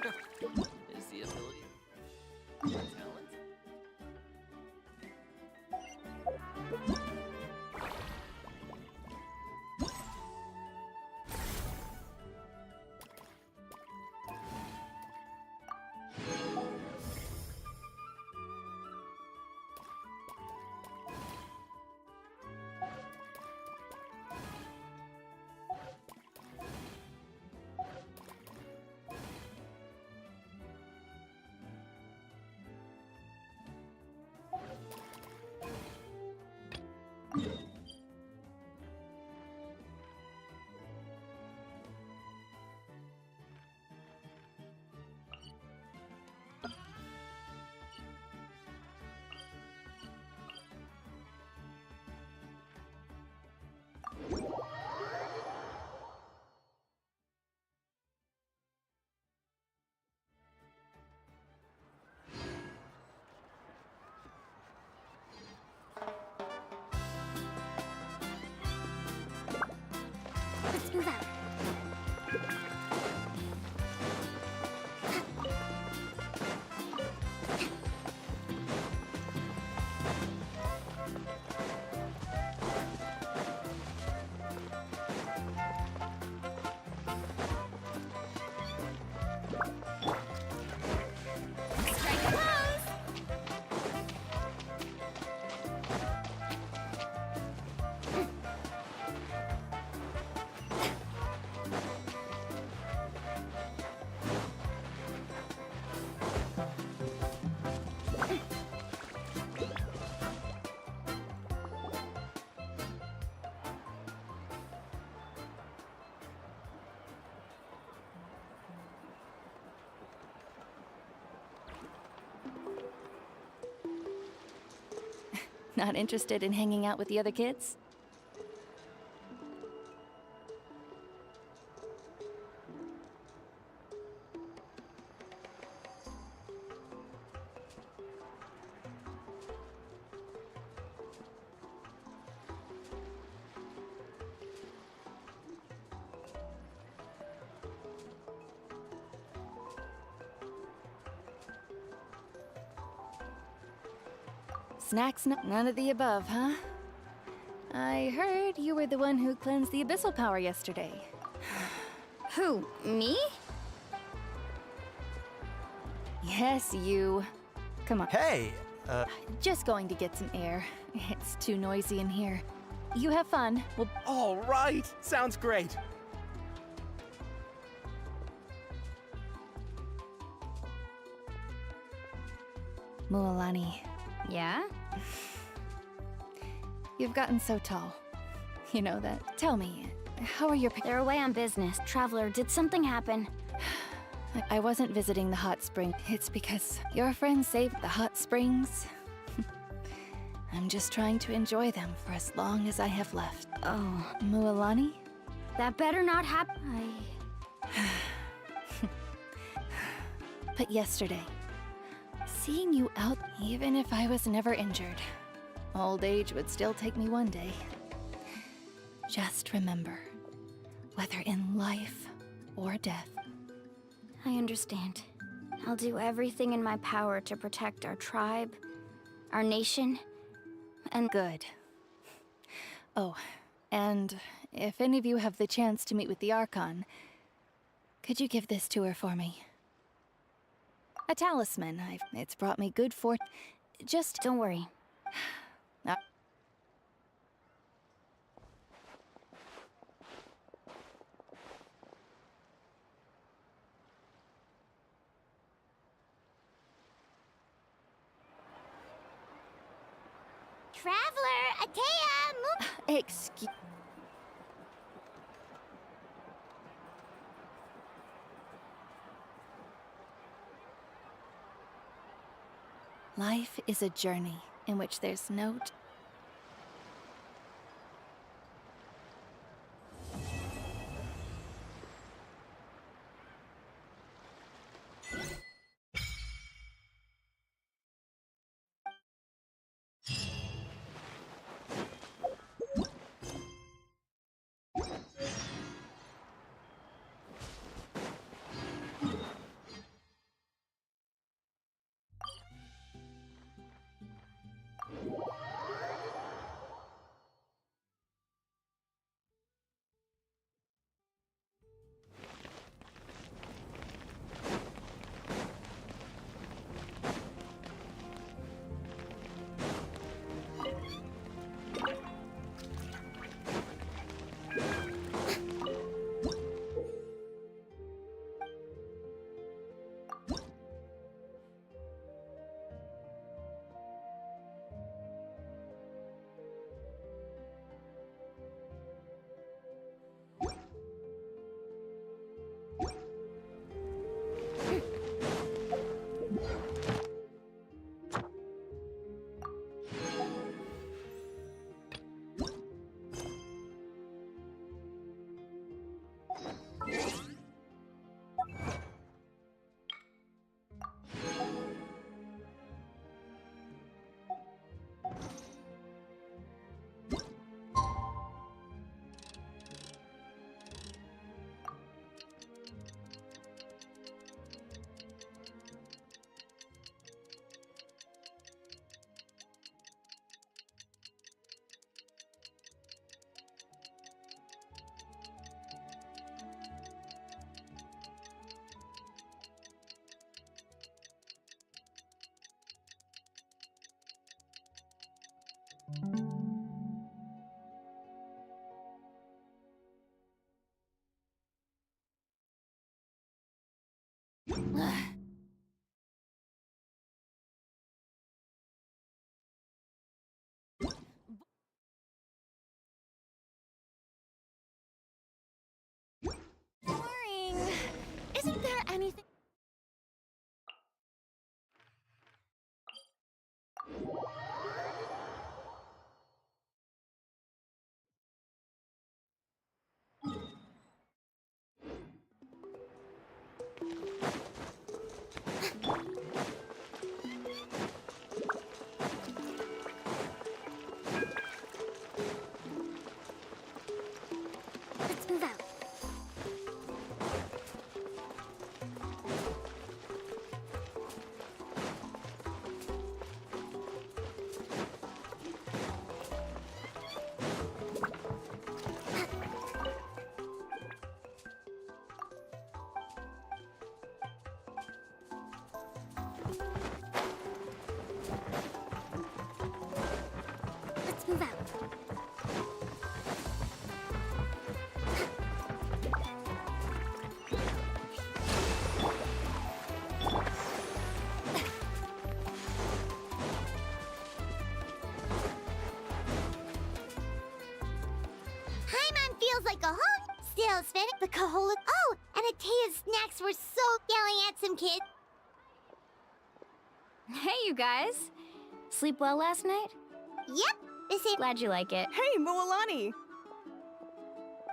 Is the ability talent? Let's move out. Strike a pose! Not interested in hanging out with the other kids? Snacks, none of the above, huh? I heard you were the one who cleansed the abyssal power yesterday. Who, me? Yes, you. Come on. Hey, Just going to get some air. It's too noisy in here. You have fun. We'll... all right. Sounds great. Mualani, Yeah? you've gotten so tall. You know that. Tell me, how are your They're away on business. Traveler, did something happen? I wasn't visiting the hot spring. It's because your friend saved the hot springs. I'm just trying to enjoy them for as long as I have left. Oh, Mualani? that better not happen. But yesterday, seeing you out, even if I was never injured, old age would still take me one day. Just remember, whether in life or death, I understand. I'll do everything in my power to protect our tribe, our nation, and good. Oh, and if any of you have the chance to meet with the Archon, could you give this to her for me? A talisman. It's brought me good fortune. Just don't worry. Traveler, Atea, move. excuse. Life is a journey in which there's no... Boring. Isn't there anything? Let's move out. Let's move out. Paimon feels like a home. Still spinning the Kahola. Oh, and Atea's snacks were so yelling at some kid. Hey, you guys. Sleep well last night? Yep, this is. Glad you like it. Hey, Moalani!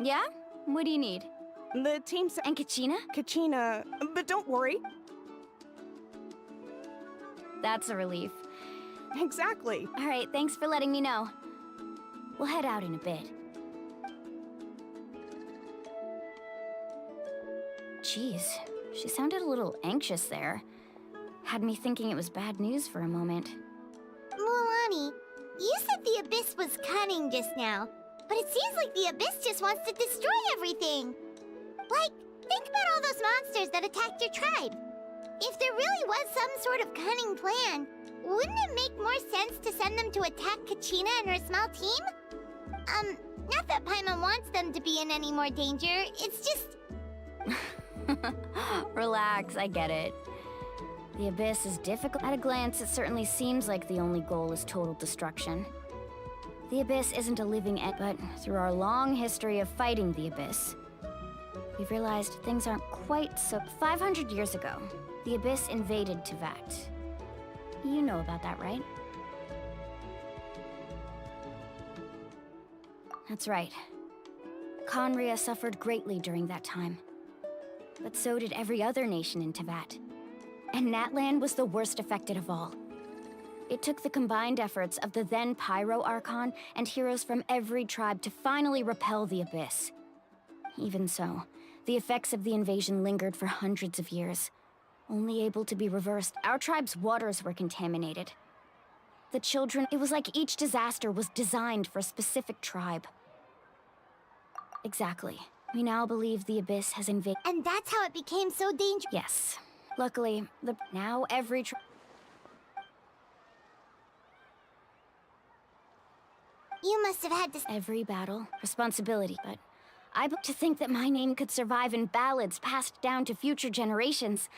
Yeah? What do you need? The team said And Kachina? Kachina, but don't worry. That's a relief. Exactly. All right, thanks for letting me know. We'll head out in a bit. Jeez, she sounded a little anxious there. Had me thinking it was bad news for a moment. Moalani, you said the Abyss was cunning just now, but it seems like the Abyss just wants to destroy everything. Like, think about all those monsters that attacked your tribe. If there really was some sort of cunning plan, wouldn't it make more sense to send them to attack Kachina and her small team? Not that Paimon wants them to be in any more danger, it's just... Relax, I get it. The Abyss is difficult. At a glance, it certainly seems like the only goal is total destruction. The Abyss isn't a living end, but through our long history of fighting the Abyss, we've realized things aren't quite so... 500 years ago, the Abyss invaded Teyvat. You know about that, right? That's right. Khaenri'ah suffered greatly during that time. But so did every other nation in Teyvat. And Natlan was the worst affected of all. It took the combined efforts of the then Pyro Archon and heroes from every tribe to finally repel the Abyss. Even so, the effects of the invasion lingered for hundreds of years. Only able to be reversed, our tribe's waters were contaminated. The children, it was like each disaster was designed for a specific tribe. Exactly. We now believe the Abyss has invaded. And that's how it became so dangerous. Yes. Luckily, now every You must have had to... every battle, responsibility, but I to think that my name could survive in ballads passed down to future generations.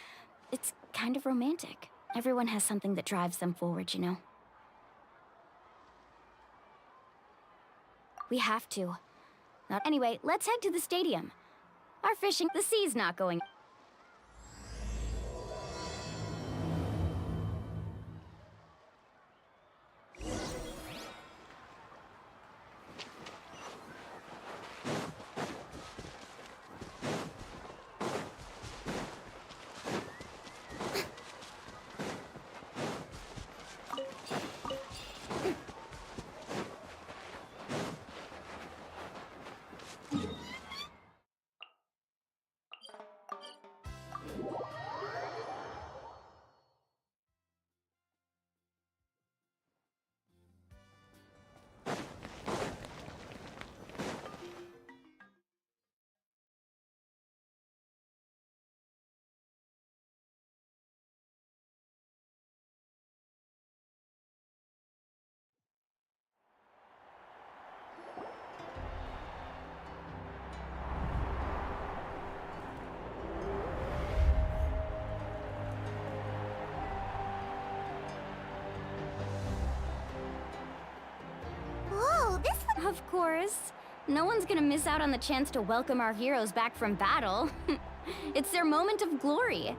It's kind of romantic. Everyone has something that drives them forward, you know? We have to. Not anyway, let's head to the stadium. Our fishing, the sea's not going. course. No one's gonna miss out on the chance to welcome our heroes back from battle. It's their moment of glory.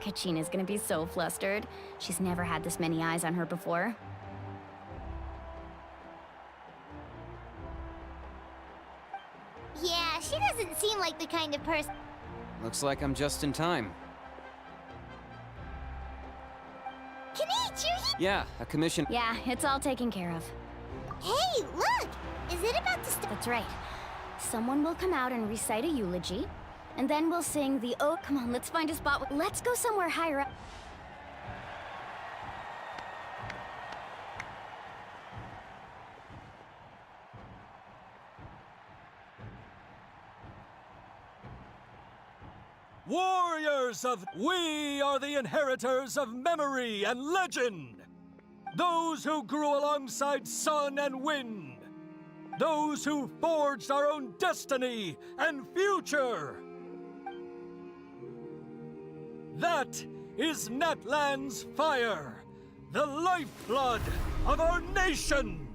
Kachina's gonna be so flustered. She's never had this many eyes on her before. Yeah, she doesn't seem like the kind of person. Looks like I'm just in time. Kinich, you're here! Yeah, a commission. Yeah, it's all taken care of. Hey, look! Is it about to start? That's right. Someone will come out and recite a eulogy, and then we'll sing the oh, come on, let's find a spot. Let's go somewhere higher up. Warriors of... We are the inheritors of memory and legend! Those who grew alongside sun and wind! Those who forged our own destiny and future! That is Natlan's fire, the lifeblood of our nation!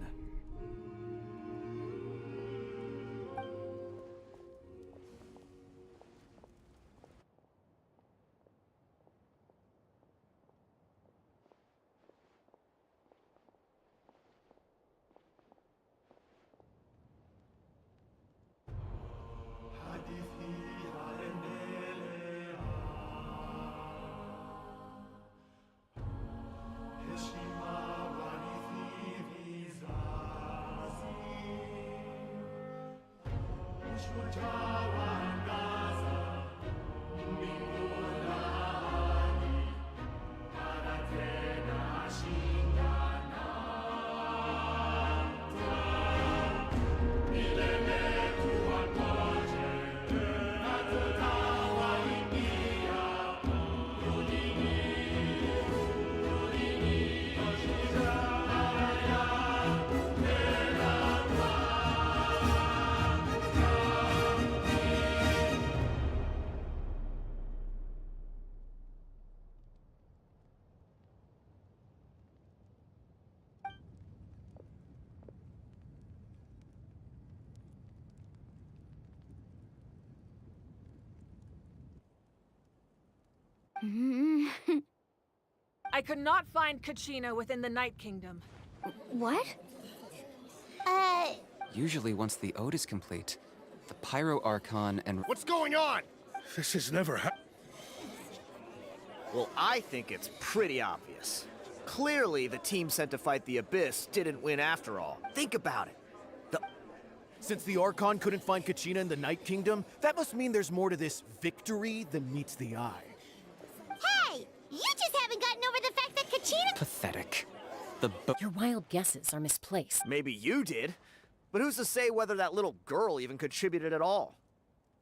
I could not find Kachina within the Night Kingdom. What? Usually once the ode is complete, the Pyro Archon and... What's going on? This has never happened. Well, I think it's pretty obvious. Clearly, the team sent to fight the Abyss didn't win after all. Think about it. Since the Archon couldn't find Kachina in the Night Kingdom, that must mean there's more to this victory than meets the eye. Hey! You just haven't gotten over the fact that Kachina... Pathetic. Your wild guesses are misplaced. Maybe you did, but who's to say whether that little girl even contributed at all?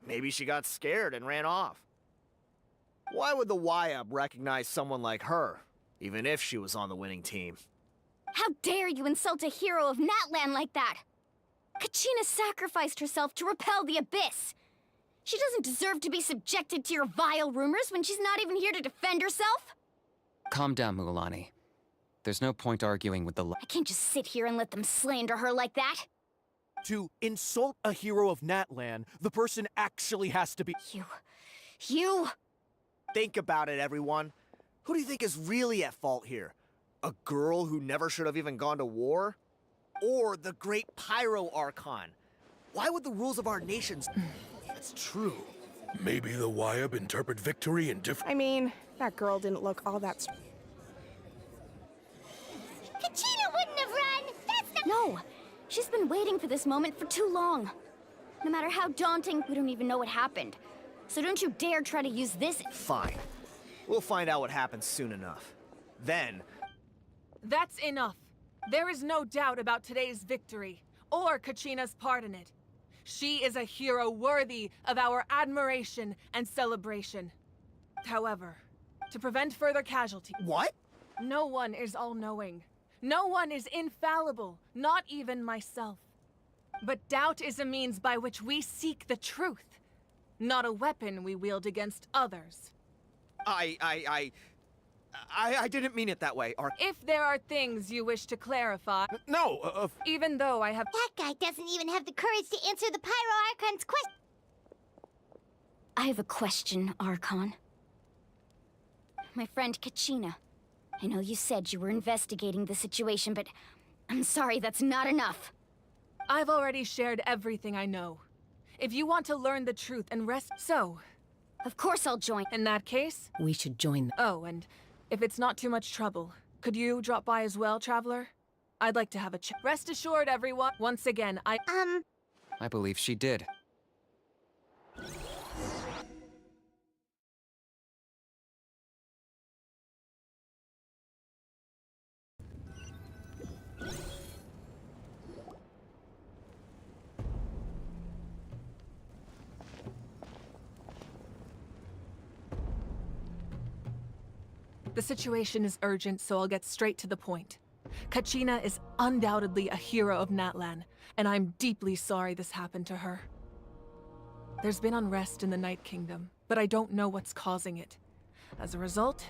Maybe she got scared and ran off. Why would the YUB recognize someone like her, even if she was on the winning team? How dare you insult a hero of Natlan like that? Kachina sacrificed herself to repel the Abyss. She doesn't deserve to be subjected to your vile rumors when she's not even here to defend herself. Calm down, Mualani. There's no point arguing with the... I can't just sit here and let them slander her like that. To insult a hero of Natlan, the person actually has to be... You... Think about it, everyone. Who do you think is really at fault here? A girl who never should have even gone to war? Or the great Pyro Archon? Why would the rules of our nations... It's true. Maybe the YUB interpret victory in different... I mean, that girl didn't look all that... Kachina wouldn't have run! That's not... No! She's been waiting for this moment for too long. No matter how daunting, we don't even know what happened. So don't you dare try to use this... Fine. We'll find out what happens soon enough. Then... That's enough. There is no doubt about today's victory, or Kachina's part in it. She is a hero worthy of our admiration and celebration. However, to prevent further casualty... What? No one is all-knowing. No one is infallible, not even myself. But doubt is a means by which we seek the truth, not a weapon we wield against others. I didn't mean it that way, If there are things you wish to clarify... No, Even though I have... That guy doesn't even have the courage to answer the Pyro Archon's question. I have a question, Archon. My friend Kachina. I know you said you were investigating the situation, but I'm sorry, that's not enough. I've already shared everything I know. If you want to learn the truth and rest... So... Of course I'll join. In that case... We should join them. Oh, and if it's not too much trouble, could you drop by as well, Traveler? I'd like to have a chat. Rest assured, everyone. Once again, I believe she did. The situation is urgent, so I'll get straight to the point. Kachina is undoubtedly a hero of Natlan, and I'm deeply sorry this happened to her. There's been unrest in the Night Kingdom, but I don't know what's causing it. As a result,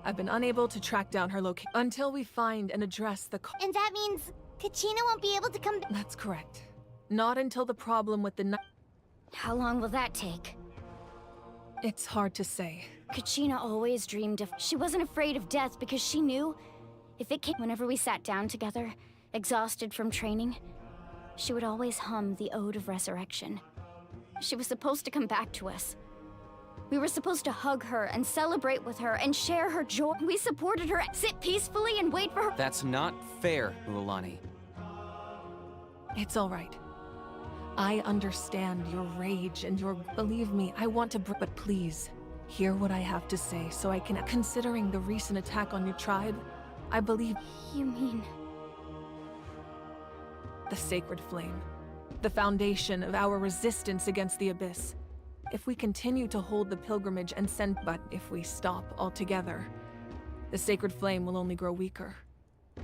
I've been unable to track down her location until we find and address the And that means Kachina won't be able to come back. That's correct. Not until the problem with the night... How long will that take? It's hard to say. Kachina always dreamed of... She wasn't afraid of death because she knew if it came... Whenever we sat down together, exhausted from training, she would always hum the Ode of Resurrection. She was supposed to come back to us. We were supposed to hug her and celebrate with her and share her joy. We supported her, sit peacefully and wait for her... That's not fair, Mualani. It's all right. I understand your rage and your... Believe me, I want to... But please, hear what I have to say so I can... Considering the recent attack on your tribe, I believe... You mean... The Sacred Flame. The foundation of our resistance against the Abyss. If we continue to hold the pilgrimage and send... But if we stop altogether, the Sacred Flame will only grow weaker.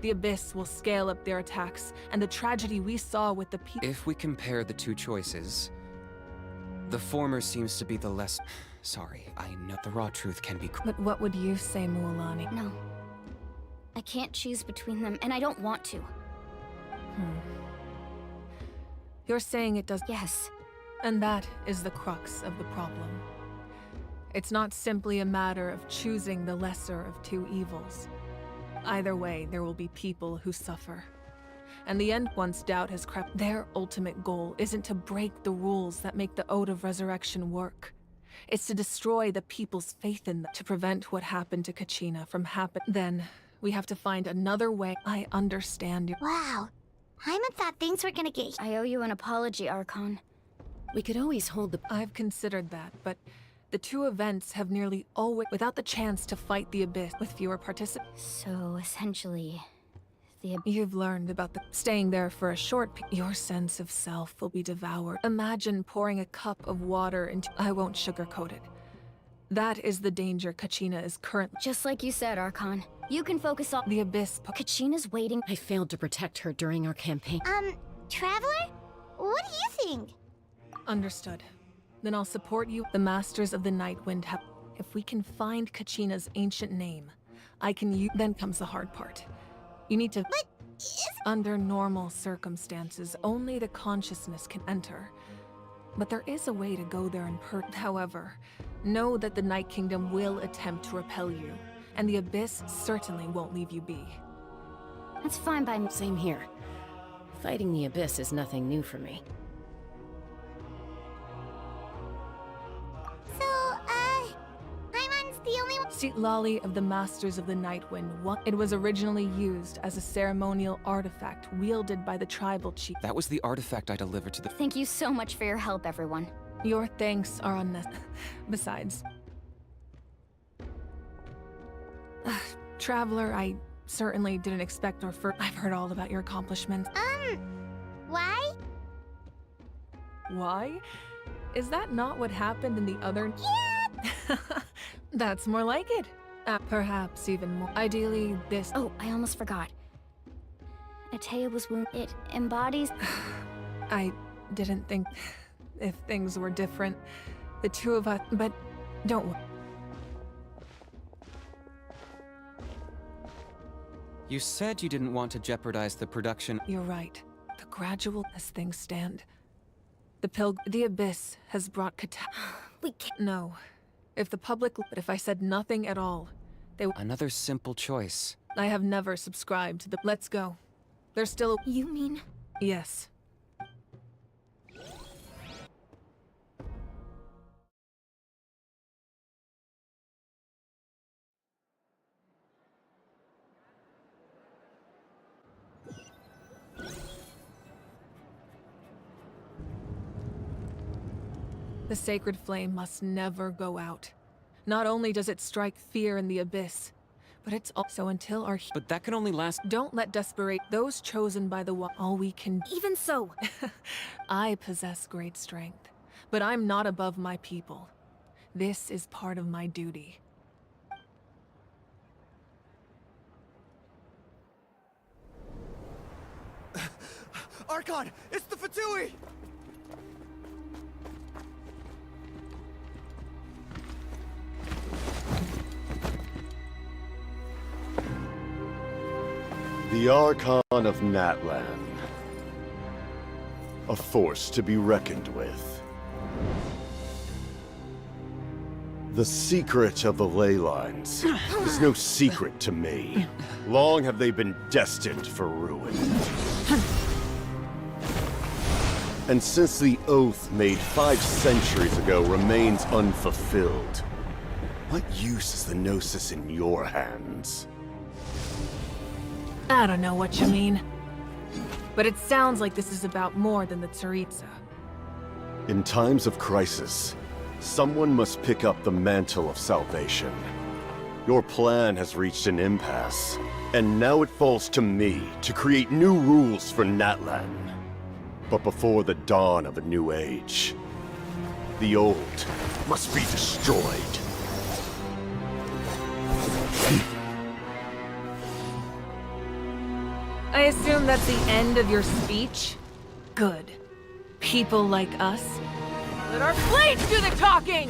The Abyss will scale up their attacks, and the tragedy we saw with the people... If we compare the two choices, the former seems to be the less... Sorry, I know the raw truth can be... But what would you say, Mualani? No. I can't choose between them, and I don't want to. You're saying it does... Yes. And that is the crux of the problem. It's not simply a matter of choosing the lesser of two evils. Either way, there will be people who suffer. And the end, once doubt has crept, their ultimate goal isn't to break the rules that make the Ode of Resurrection work. It's to destroy the people's faith in them, to prevent what happened to Kachina from happening. Then, we have to find another way. I understand you. Wow. Hyman thought things were gonna get... I owe you an apology, Archon. We could always hold the... I've considered that, but the two events have nearly always... Without the chance to fight the Abyss with fewer participants... So, essentially, the... You've learned about the... Staying there for a short... Your sense of self will be devoured. Imagine pouring a cup of water into... I won't sugarcoat it. That is the danger Kachina is currently... Just like you said, Archon. You can focus on... The Abyss... Kachina's waiting... I failed to protect her during our campaign. Traveler? What do you think? Understood. Then I'll support you. The Masters of the Nightwind have... If we can find Kachina's ancient name, I can use... Then comes the hard part. You need to... But... Under normal circumstances, only the consciousness can enter. But there is a way to go there in However, know that the Night Kingdom will attempt to repel you, and the Abyss certainly won't leave you be. That's fine by me. Same here. Fighting the Abyss is nothing new for me. So, Hyman's the only one... Seat Lolly of the Masters of the Nightwind. It was originally used as a ceremonial artifact wielded by the tribal chief. That was the artifact I delivered to the... Thank you so much for your help, everyone. Your thanks are unnecessary. Besides... Traveler, I certainly didn't expect I've heard all about your accomplishments. Why? Why? Is that not what happened in the other... Yeah! That's more like it. Perhaps even more. Ideally, this... Oh, I almost forgot. Atea was wounded. It embodies... I didn't think if things were different, the two of us... But don't worry. You said you didn't want to jeopardize the production. You're right. The gradual as things stand. The Abyss has brought We can't. No. If the public... But if I said nothing at all, they... Another simple choice. I have never subscribed to the... Let's go. There's still... You mean? Yes. The sacred flame must never go out. Not only does it strike fear in the Abyss, but it's also until our... But that can only last... Don't let desperate... Those chosen by the one... All we can... Even so. I possess great strength, but I'm not above my people. This is part of my duty. Archon, it's the Fatui! The Archon of Natlan. A force to be reckoned with. The secret of the ley lines is no secret to me. Long have they been destined for ruin. And since the oath made 5 centuries ago remains unfulfilled, what use is the Gnosis in your hands? I don't know what you mean. But it sounds like this is about more than the Tsaritsa. In times of crisis, someone must pick up the mantle of salvation. Your plan has reached an impasse, and now it falls to me to create new rules for Natlan. But before the dawn of a new age, the old must be destroyed. I assume that's the end of your speech? Good. People like us? Let our blades do the talking!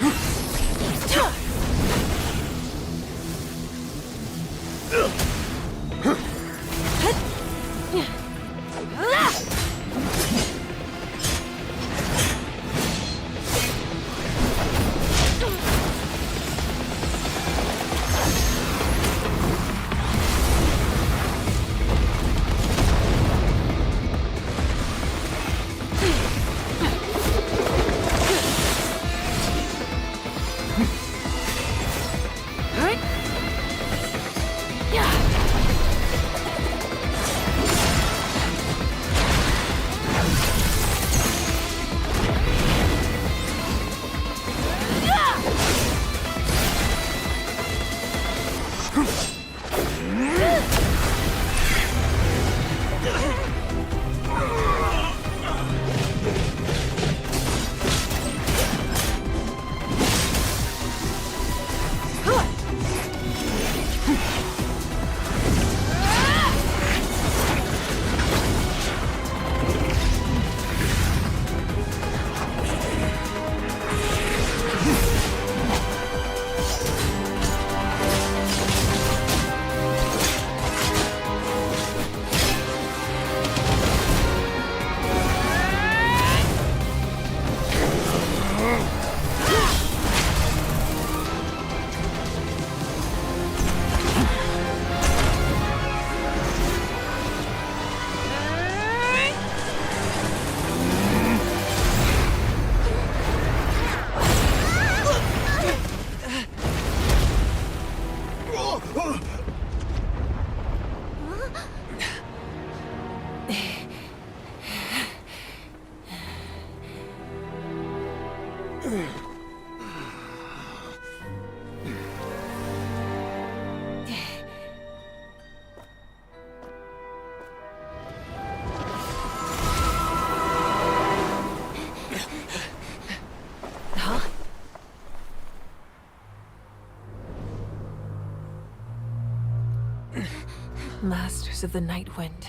Masters of the Night Wind.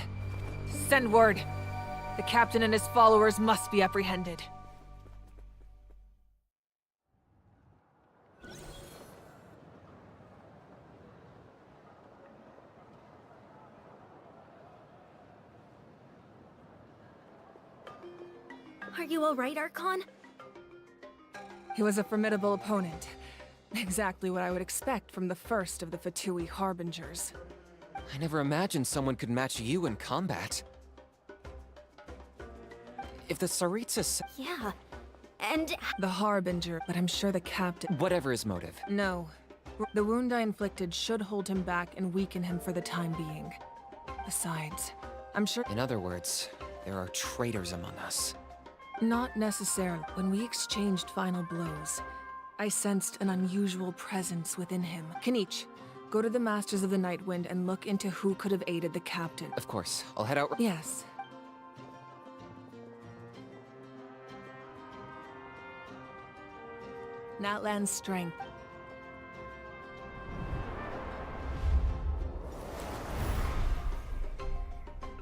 Send word. The captain and his followers must be apprehended. Are you alright, Archon? He was a formidable opponent. Exactly what I would expect from the first of the Fatui Harbingers. I never imagined someone could match you in combat. If the Tsaritsa Yeah. And The Harbinger, but I'm sure the captain... whatever his motive. No. The wound I inflicted should hold him back and weaken him for the time being. Besides, I'm sure... In other words, there are traitors among us. Not necessarily. When we exchanged final blows, I sensed an unusual presence within him. Kanich, go to the Masters of the Night Wind and look into who could have aided the captain. Of course, I'll head out... Yes. Natlan's strength.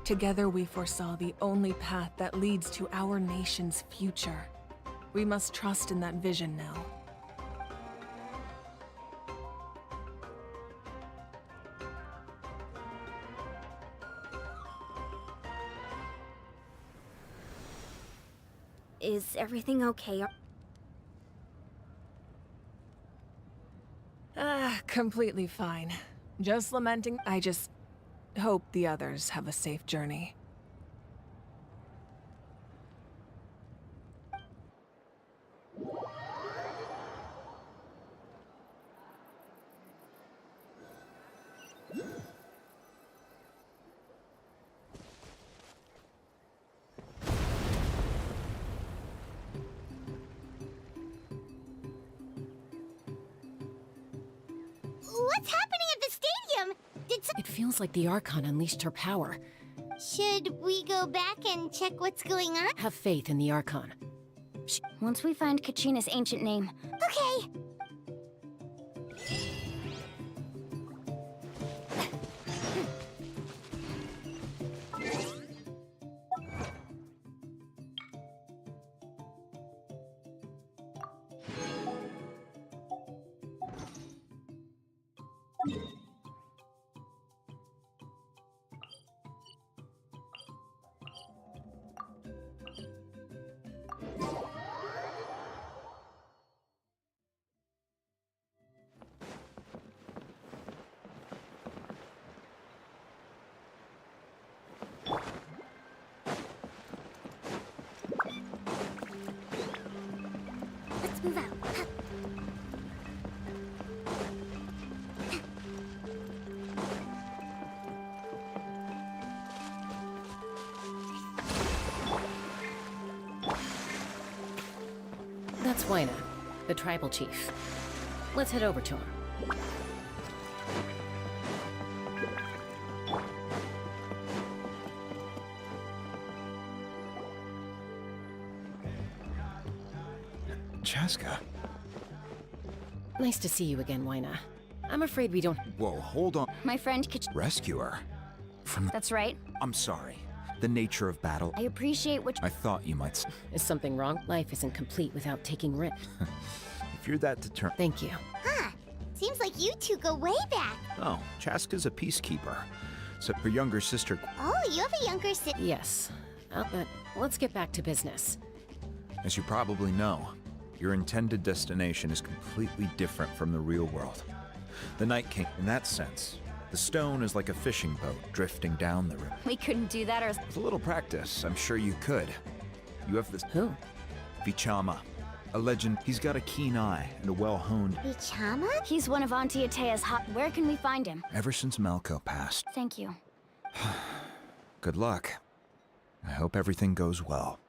Together we foresaw the only path that leads to our nation's future. We must trust in that vision now. is everything okay? Completely fine. Just lamenting. I just hope the others have a safe journey. What's happening at the stadium? It feels like the Archon unleashed her power. Should we go back and check what's going on? Have faith in the Archon. Once we find Kachina's ancient name. Okay. Let's move out. That's Wyna, the tribal chief. Let's head over to him. Chaska. Nice to see you again, Wyna. I'm afraid we don't... Whoa, hold on. My friend Rescuer? From That's right. I'm sorry. The nature of battle. I appreciate what I thought you might... Is something wrong? Life isn't complete without taking risks. If you're that determined... Thank you. Huh. Seems like you two go way back. Oh, Chaska's a peacekeeper. So her younger sister... Oh, you have a younger sister. Yes. But let's get back to business. As you probably know, your intended destination is completely different from the real world. The Night King, in that sense, the stone is like a fishing boat drifting down the river. we couldn't do that or... With a little practice, I'm sure you could. You have this... Who? Vichama. A legend. He's got a keen eye and a well-honed... Vichama? He's one of Auntie Atea's hot... Where can we find him? Ever since Malco passed. Thank you. Good luck. I hope everything goes well.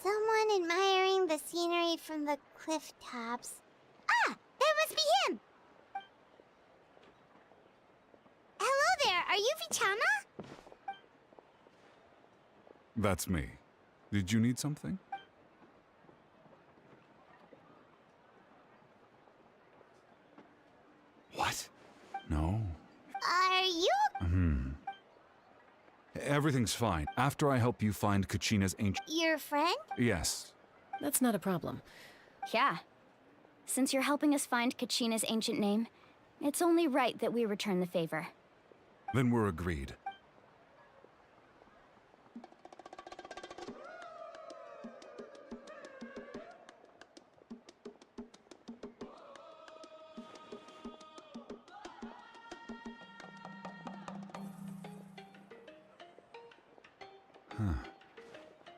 Someone admiring the scenery from the cliff tops. Ah! That must be him! Hello there, are you Vichama? That's me. Did you need something? No? Are you Everything's fine. After I help you find Kachina's ancient... your friend? Yes. That's not a problem. Yeah. Since you're helping us find Kachina's ancient name, it's only right that we return the favor. Then we're agreed.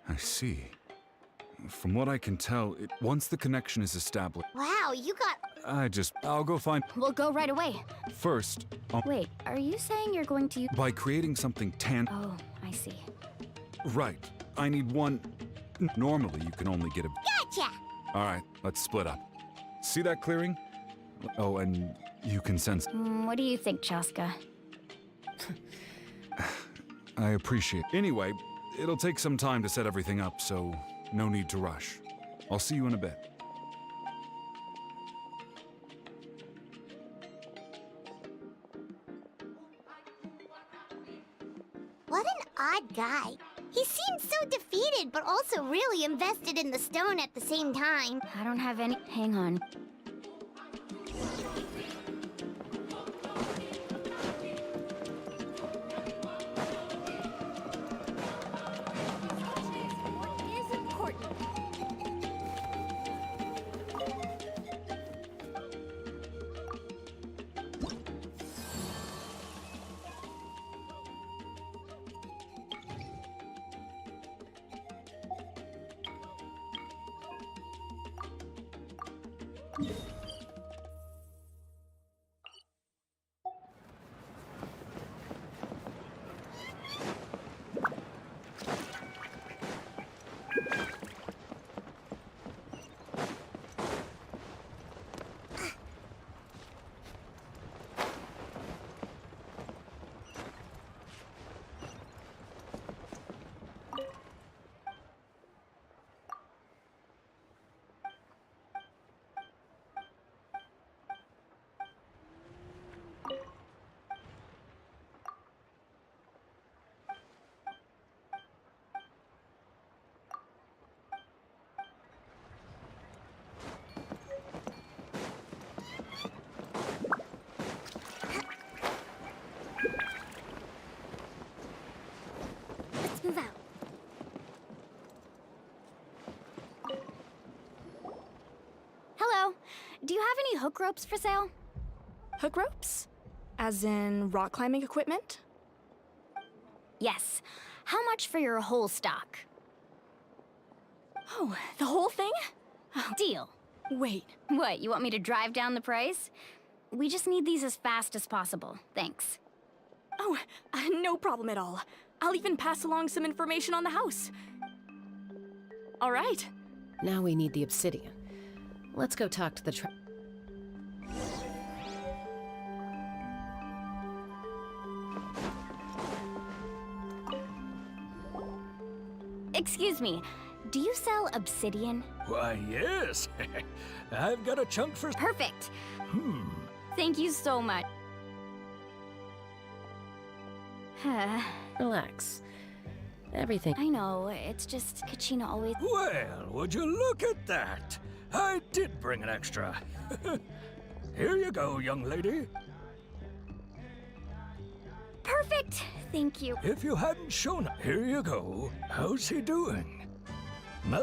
I see. From what I can tell, once the connection is established... Wow, you got... I'll go find... We'll go right away. First... Wait, are you saying you're going to... By creating something Oh, I see. Right. I need one... Normally, you can only get a... Gotcha! Alright, let's split up. See that clearing? Oh, and you can sense... What do you think, Chaska? I appreciate... Anyway, it'll take some time to set everything up, so no need to rush. I'll see you in a bit. What an odd guy. He seems so defeated, but also really invested in the stone at the same time. I don't have any... Hang on. Move out. Hello. Do you have any hook ropes for sale? Hook ropes? As in rock climbing equipment? Yes. How much for your whole stock? Oh, the whole thing? Deal. Wait. What, you want me to drive down the price? We just need these as fast as possible. Thanks. Oh, no problem at all. I'll even pass along some information on the house. All right. Now we need the obsidian. Let's go talk to the Excuse me, do you sell obsidian? Why, yes. I've got a chunk for... Perfect. Thank you so much. Relax. Everything... I know, it's just Kachina always... Well, would you look at that? I did bring an extra. Here you go, young lady. Perfect! Thank you. If you hadn't shown up, here you go. How's he doing?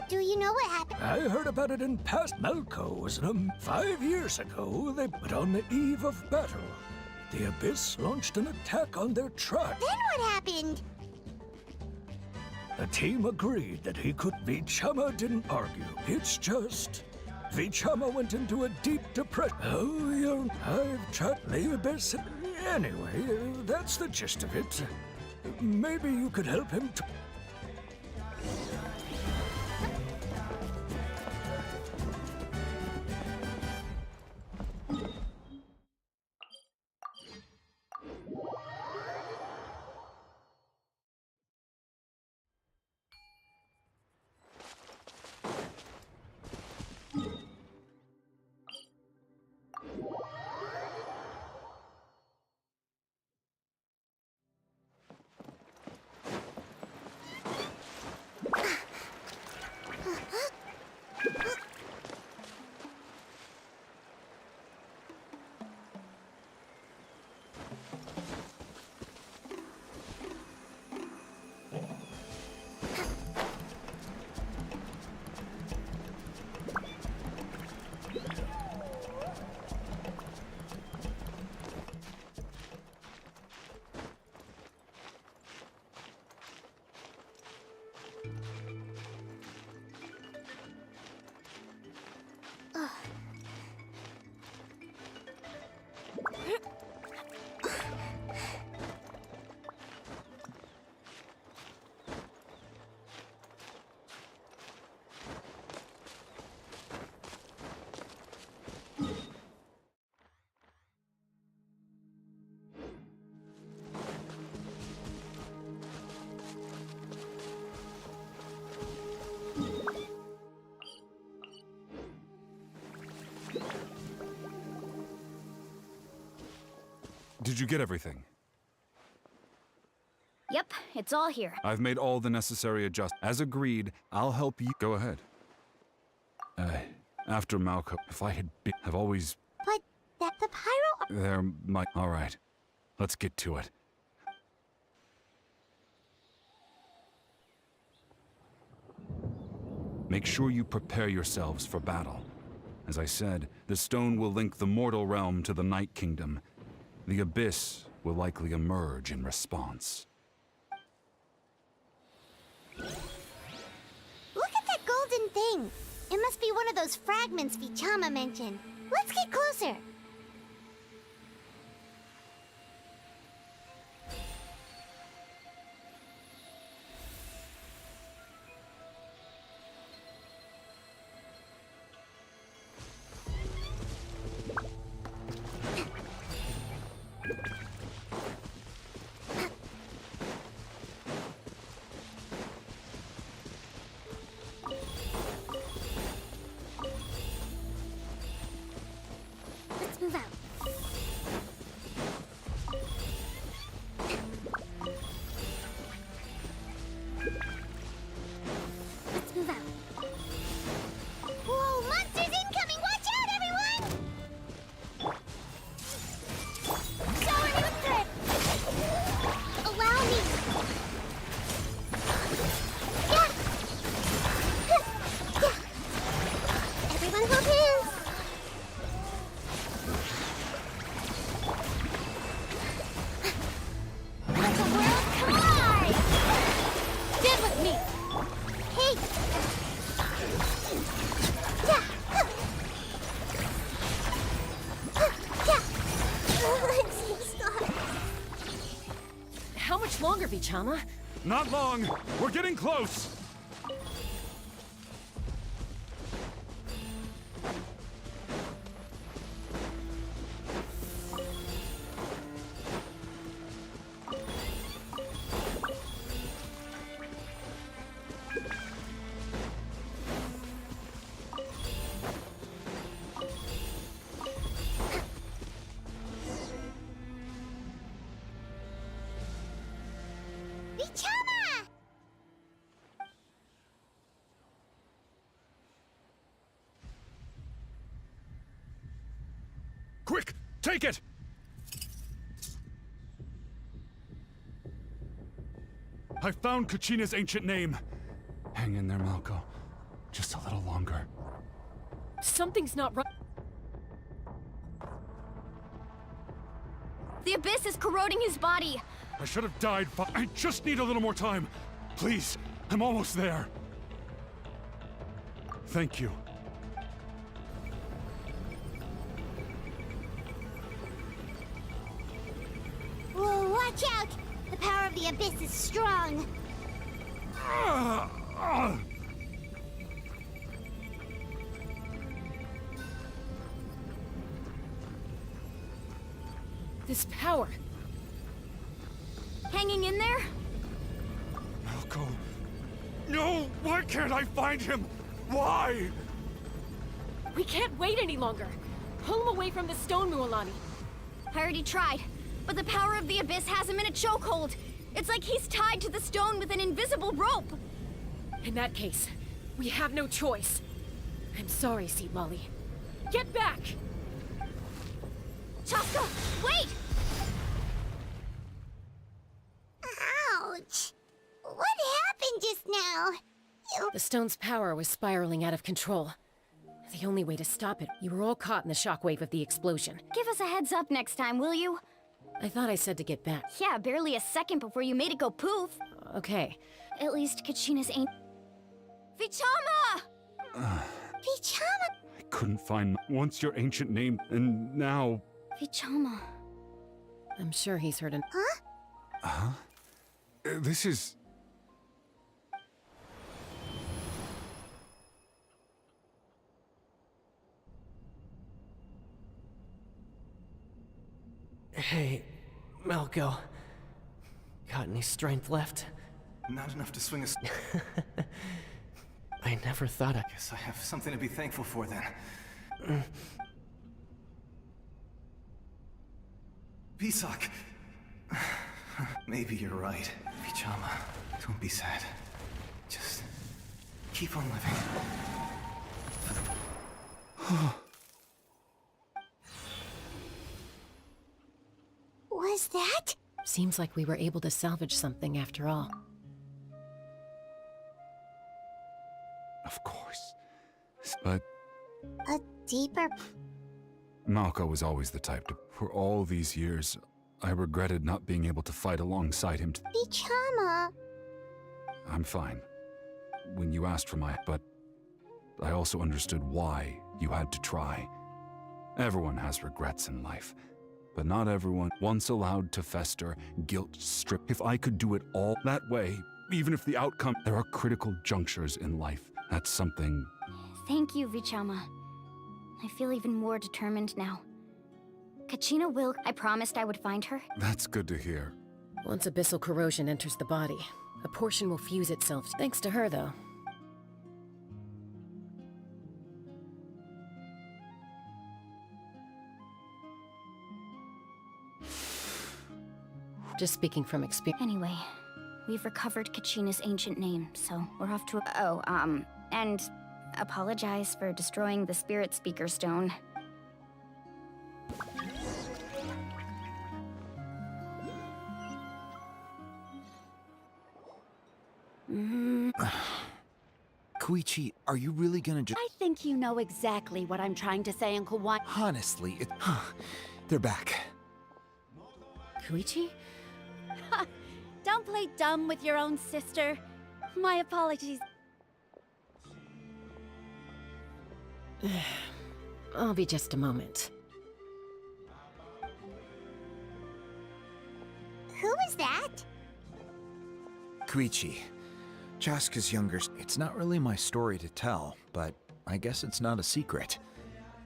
Do you know what happened? I heard about it in past Malco, wasn't 5 years ago, but on the eve of battle, the Abyss launched an attack on their tribe. Then what happened? The team agreed that he could... Vichama didn't argue. It's just... Vichama went into a deep depression. Oh, I've tried the Abyss... Anyway, that's the gist of it. Maybe you could help him to... Did you get everything? Yep, it's all here. I've made all the necessary adjustments. As agreed, I'll help you. Go ahead. After Malco, if I had been... I've always... But that the pyro... There might... Alright. Let's get to it. Make sure you prepare yourselves for battle. As I said, the stone will link the mortal realm to the Night Kingdom. The Abyss will likely emerge in response. Look at that golden thing! It must be one of those fragments Vichama mentioned. Let's get closer! Let's move out. Let's move out. Whoa, monsters incoming! Watch out, everyone! Shower me with threat! Allow me! Yeah! Yeah! Everyone hold hands! Let the world collide! Stand with me! Hey! Yeah! Yeah! Stop! How much longer, Vichama? Not long! We're getting close! Vichama! Quick! Take it! I found Kachina's ancient name. Hang in there, Malco. Just a little longer. Something's not right. The Abyss is corroding his body. I should have died, but I just need a little more time. Please, I'm almost there. Thank you. Whoa, watch out! The power of the Abyss is strong. This power. Hanging in there? Malco. No! Why can't I find him? Why? We can't wait any longer. Pull him away from the stone, Mualani. I already tried, but the power of the Abyss has him in a chokehold. It's like he's tied to the stone with an invisible rope. In that case, we have no choice. I'm sorry, Seat Lolly. Get back! Chaska, wait! Ouch! What happened just now? The stone's power was spiraling out of control. The only way to stop it, you were all caught in the shockwave of the explosion. Give us a heads up next time, will you? I thought I said to get back. Yeah, barely a second before you made it go poof. Okay. At least Kachina's ain't... Vichama! Vichama! I couldn't find once your ancient name, and now... Vichama. I'm sure he's heard an... Huh? Huh? This is... Hey, Malco. Got any strength left? Not enough to swing a... I never thought I... Guess I have something to be thankful for then. Pisak. Maybe you're right. Vichama, don't be sad. Just keep on living. Was that? Seems like we were able to salvage something after all. Of course. But A deeper... Malko was always the type to... For all these years, I regretted not being able to fight alongside him. Vichama. I'm fine. When you asked for my... But I also understood why you had to try. Everyone has regrets in life. But not everyone, once allowed to fester, guilt strip. If I could do it all that way, even if the outcome... There are critical junctures in life. That's something... Thank you, Vichama. I feel even more determined now. Kachina will... I promised I would find her. That's good to hear. Once abyssal corrosion enters the body, a portion will fuse itself. Thanks to her, though. Just speaking from experience. Anyway, we've recovered Kachina's ancient name, so we're off to a... and apologize for destroying the Spirit Speaker Stone. Koichi, are you really gonna I think you know exactly what I'm trying to say, Uncle Wan. Honestly, they're back. Koichi? Don't play dumb with your own sister. My apologies. I'll be just a moment. Who is that? Koichi, Chaska's younger. It's not really my story to tell, but I guess it's not a secret.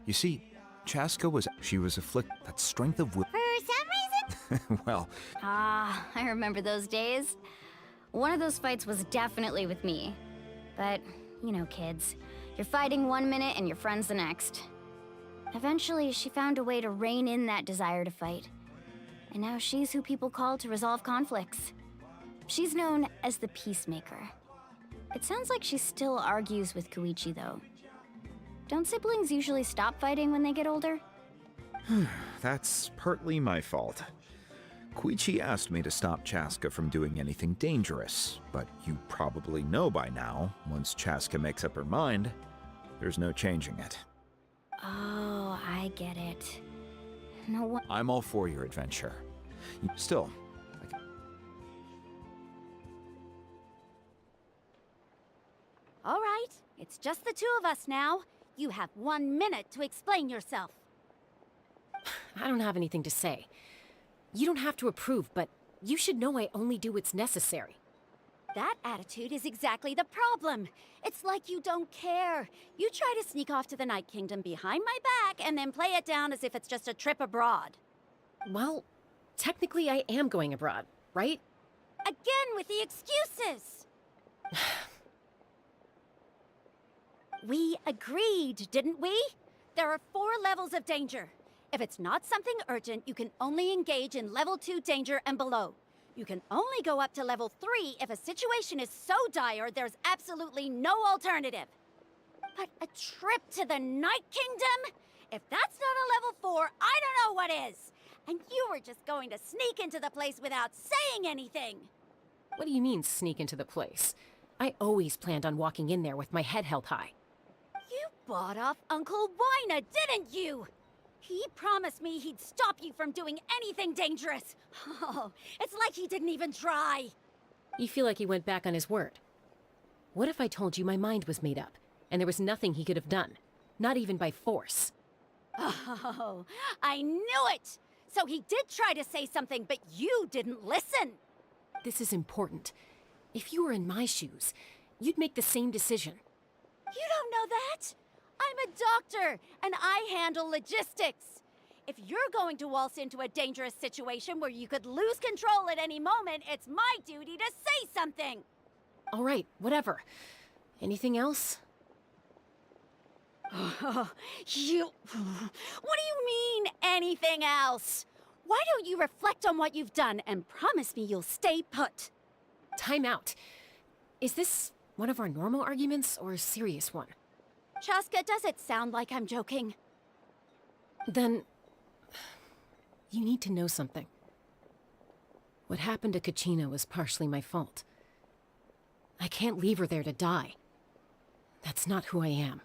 You see, Chaska she was afflicted that strength of will. For some reason? Well, Ah, I remember those days. One of those fights was definitely with me. But, you know, kids. You're fighting one minute and your friend's the next. Eventually, she found a way to rein in that desire to fight. And now she's who people call to resolve conflicts. She's known as the Peacemaker. It sounds like she still argues with Koichi, though. Don't siblings usually stop fighting when they get older? that's partly my fault. Koichi asked me to stop Chaska from doing anything dangerous, but you probably know by now, once Chaska makes up her mind, there's no changing it. Oh, I get it. No one... I'm all for your adventure. Still, All right, it's just the two of us now. You have 1 minute to explain yourself. I don't have anything to say. You don't have to approve, but you should know I only do what's necessary. That attitude is exactly the problem. It's like you don't care. You try to sneak off to the Night Kingdom behind my back and then play it down as if it's just a trip abroad. Well, technically I am going abroad, right? Again with the excuses! We agreed, didn't we? There are 4 levels of danger. If it's not something urgent, you can only engage in level 2 danger and below. You can only go up to level 3 if a situation is so dire there's absolutely no alternative. But a trip to the Night Kingdom? If that's not a level 4, I don't know what is. And you were just going to sneak into the place without saying anything. What do you mean, sneak into the place? I always planned on walking in there with my head held high. You bought off Uncle Wina, didn't you? He promised me he'd stop you from doing anything dangerous. Oh, it's like he didn't even try. You feel like he went back on his word. What if I told you my mind was made up, and there was nothing he could have done? Not even by force. Oh, I knew it! So he did try to say something, but you didn't listen. This is important. If you were in my shoes, you'd make the same decision. You don't know that? I'm a doctor, and I handle logistics. If you're going to waltz into a dangerous situation where you could lose control at any moment, it's my duty to say something. All right, whatever. Anything else? What do you mean, anything else? Why don't you reflect on what you've done and promise me you'll stay put? Time out. Is this one of our normal arguments or a serious one? Chaska, does it sound like I'm joking? Then... you need to know something. What happened to Kachina was partially my fault. I can't leave her there to die. That's not who I am.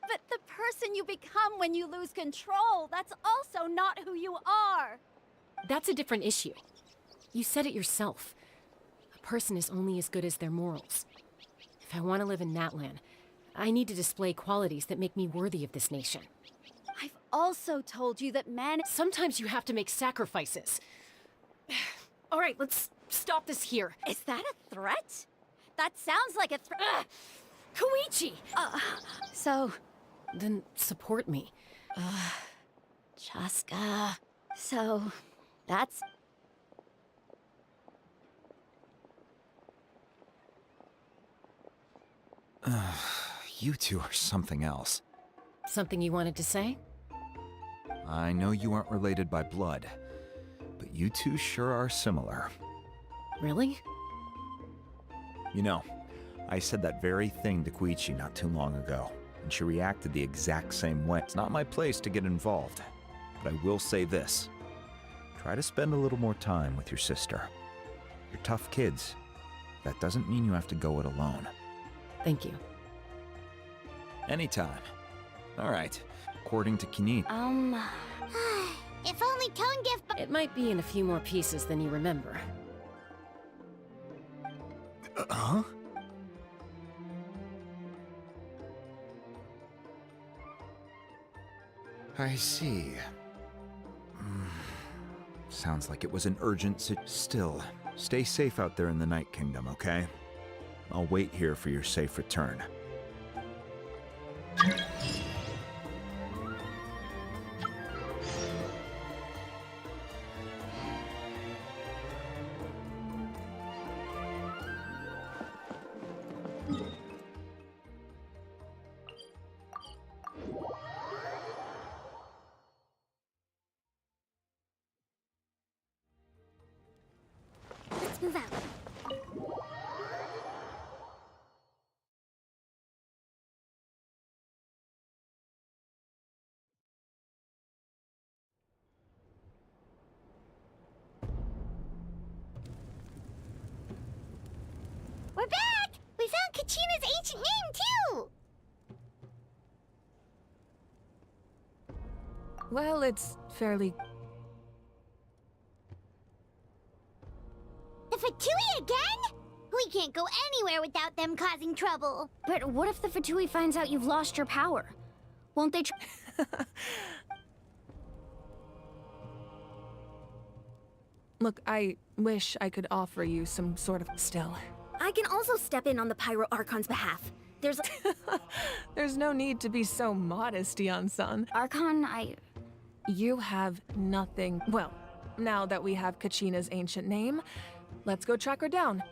But the person you become when you lose control, that's also not who you are! That's a different issue. You said it yourself. A person is only as good as their morals. If I want to live in Natlan, I need to display qualities that make me worthy of this nation. I've also told you that men... Sometimes you have to make sacrifices. All right, let's stop this here. Is that a threat? That sounds like a threat. Koichi! So... Then support me. Chaska... So... that's... You two are something else. Something you wanted to say? I know you aren't related by blood, but you two sure are similar. Really? You know, I said that very thing to Koichi not too long ago, and she reacted the exact same way. It's not my place to get involved, but I will say this. Try to spend a little more time with your sister. You're tough kids. That doesn't mean you have to go it alone. Thank you. Anytime. All right. According to Kinit... If only Tone Gift... It might be in a few more pieces than you remember. Huh? I see. Sounds like it was an urgent Still, stay safe out there in the Night Kingdom, okay? I'll wait here for your safe return. Let's move out. We're back! We found Kachina's ancient name, too! Well, it's fairly... The Fatui again? We can't go anywhere without them causing trouble. But what if the Fatui finds out you've lost your power? Won't they Look, I wish I could offer you some sort of... Still. I can also step in on the Pyro Archon's behalf. There's... There's no need to be so modest, Dion-san. Archon, You have nothing... Well, now that we have Kachina's ancient name, let's go track her down.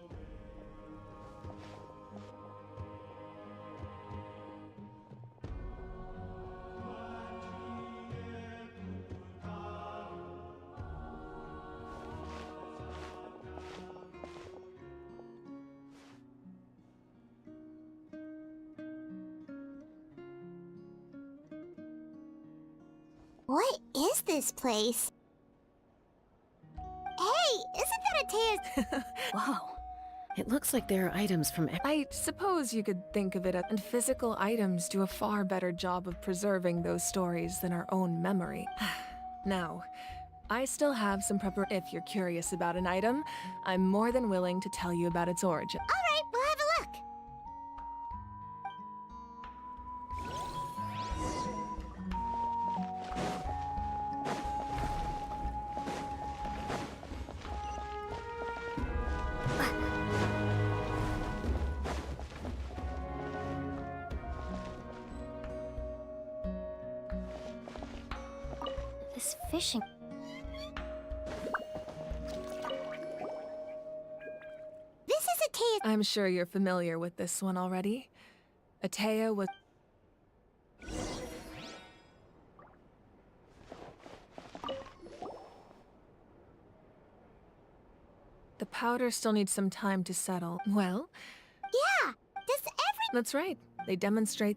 What is this place? Hey, isn't that Atea's... Whoa. It looks like there are items from... I suppose you could think of it as... And physical items do a far better job of preserving those stories than our own memory. Now, I still have some If you're curious about an item, I'm more than willing to tell you about its origin. All right, we'll have a look. this fishing... This is Atea's... I'm sure you're familiar with this one already. Atea was... The powder still needs some time to settle. Well, Yeah, does that's right. They demonstrate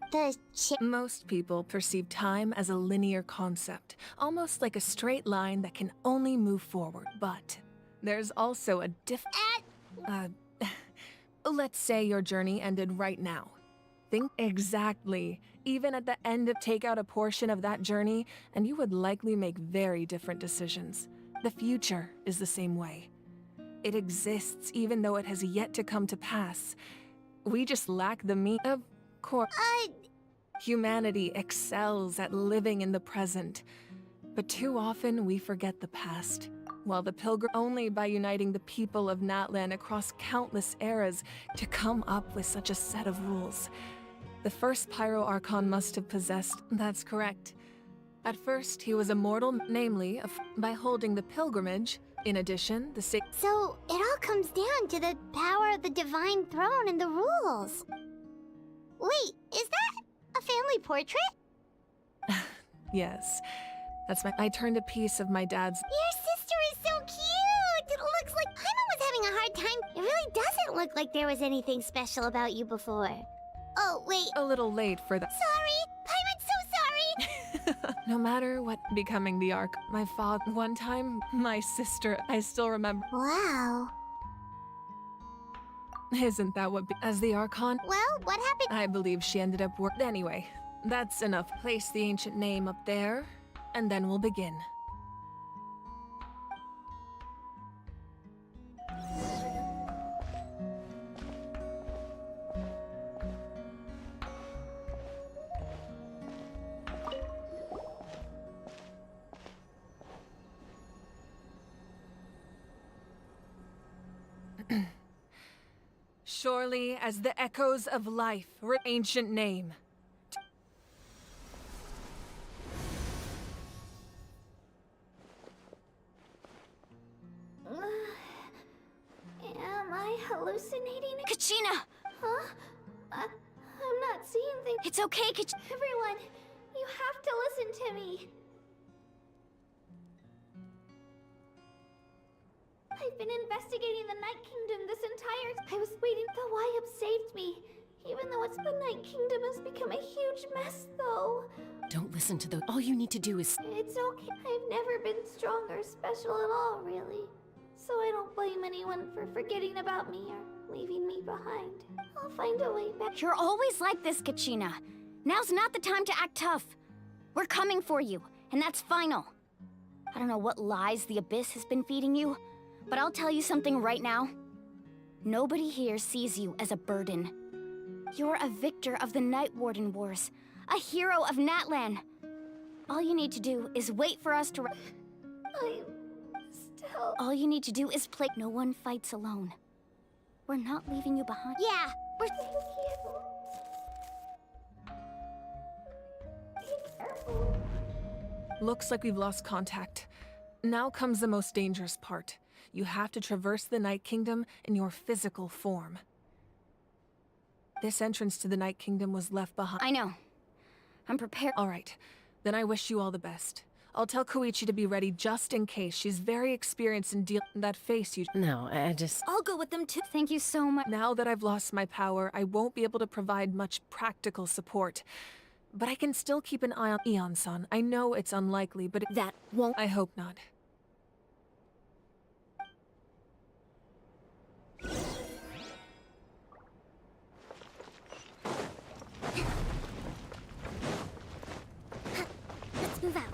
most people perceive time as a linear concept, almost like a straight line that can only move forward. But there's also a let's say your journey ended right now. Think exactly. Even at the end take out a portion of that journey, and you would likely make very different decisions. The future is the same way. It exists even though it has yet to come to pass. We just lack the means. Of course. Humanity excels at living in the present, but too often we forget the past. While the pilgrim only by uniting the people of Natlan across countless eras to come up with such a set of rules. The first Pyro Archon must have possessed. That's correct. At first, he was immortal, namely, by holding the pilgrimage. In addition, So, it all comes down to the power of the Divine Throne and the rules. Wait, is that a family portrait? Yes, I turned a piece of my dad's. Your sister is so cute! It looks like Paimon was having a hard time. It really doesn't look like there was anything special about you before. Oh, wait. A little late for that. Sorry! Paimon's so sorry! No matter what becoming the Ark, my father, one time, my sister, I still remember. Wow. Isn't that what, as the Archon? Well, what happened? I believe she ended up Anyway, that's enough. Place the ancient name up there, and then we'll begin. Surely as the echoes of life, ancient name. Am I hallucinating? Kachina! Huh? I'm not seeing things. It's okay, Everyone, you have to listen to me. I've been investigating the Night Kingdom this entire time. I was waiting. The Wyab saved me. Even though it's the Night Kingdom has become a huge mess, though. Don't listen to those. All you need to do is. It's okay. I've never been strong or special at all, really. So I don't blame anyone for forgetting about me or leaving me behind. I'll find a way back. You're always like this, Kachina. Now's not the time to act tough. We're coming for you, and that's final. I don't know what lies the Abyss has been feeding you, but I'll tell you something right now. Nobody here sees you as a burden. You're a victor of the Night Warden Wars, a hero of Natlan. All you need to do is wait for us to. All you need to do is play. No one fights alone. We're not leaving you behind. Yeah, we're. Be careful. Looks like we've lost contact. Now comes the most dangerous part. You have to traverse the Night Kingdom in your physical form. This entrance to the Night Kingdom was left behind. I know. I'm prepared. All right. Then I wish you all the best. I'll tell Koichi to be ready just in case. She's very experienced in that face you... No, I just... I'll go with them too. Thank you so much. Now that I've lost my power, I won't be able to provide much practical support. But I can still keep an eye on Eon-san. I know it's unlikely, but... That won't... I hope not. Let's move out.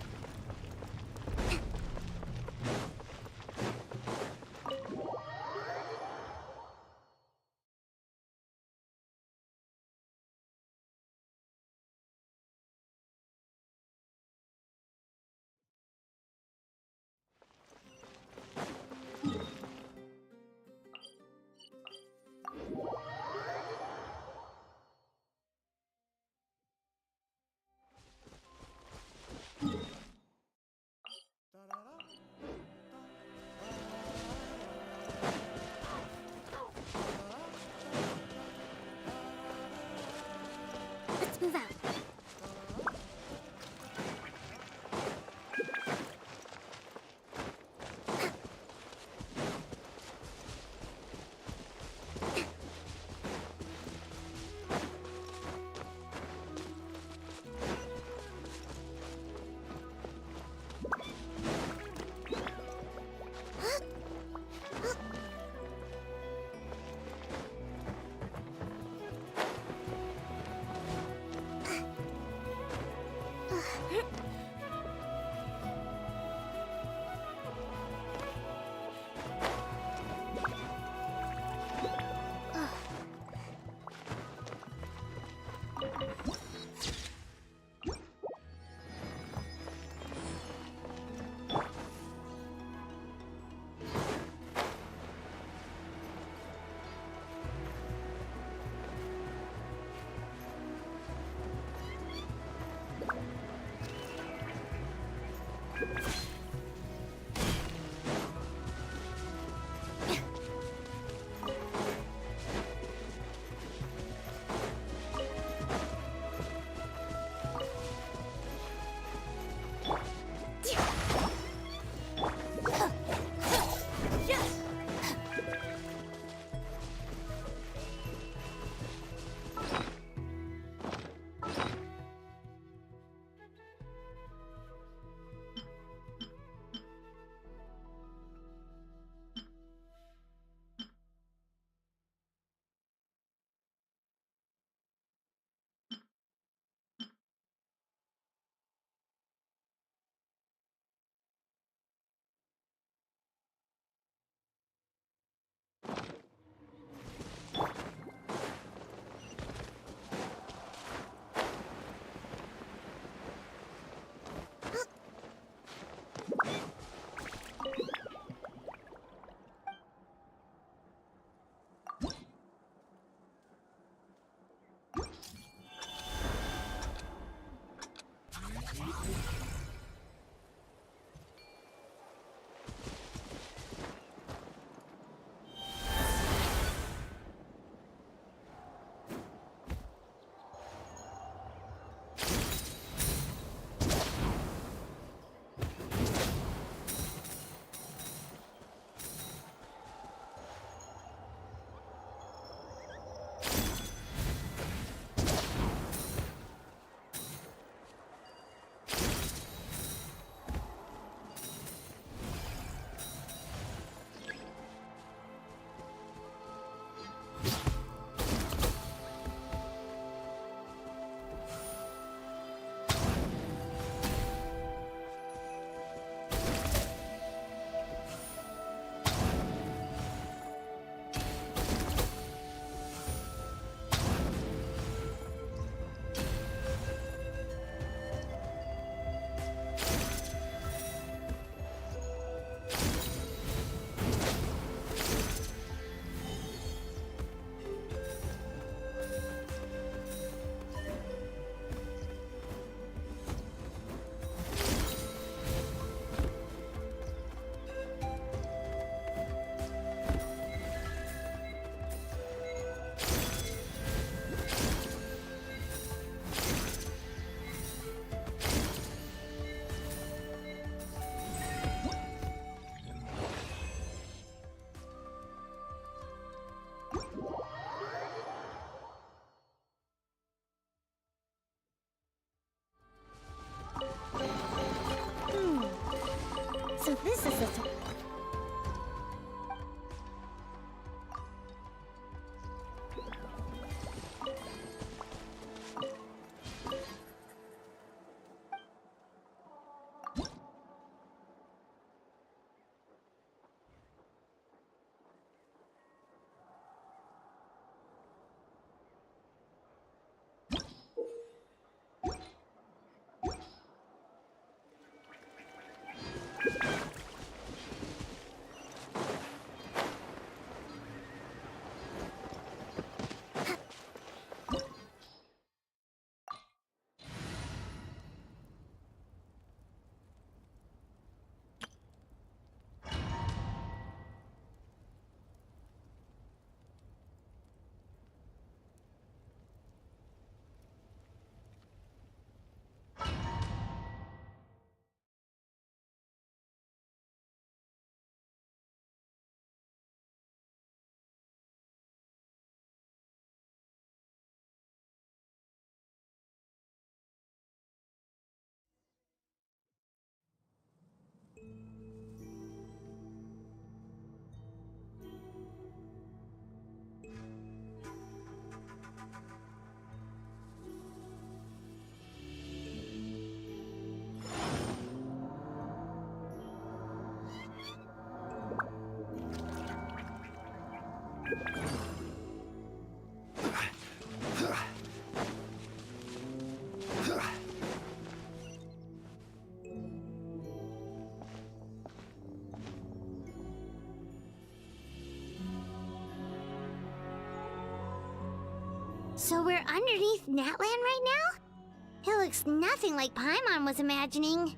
So we're underneath Natlan right now? It looks nothing like Paimon was imagining.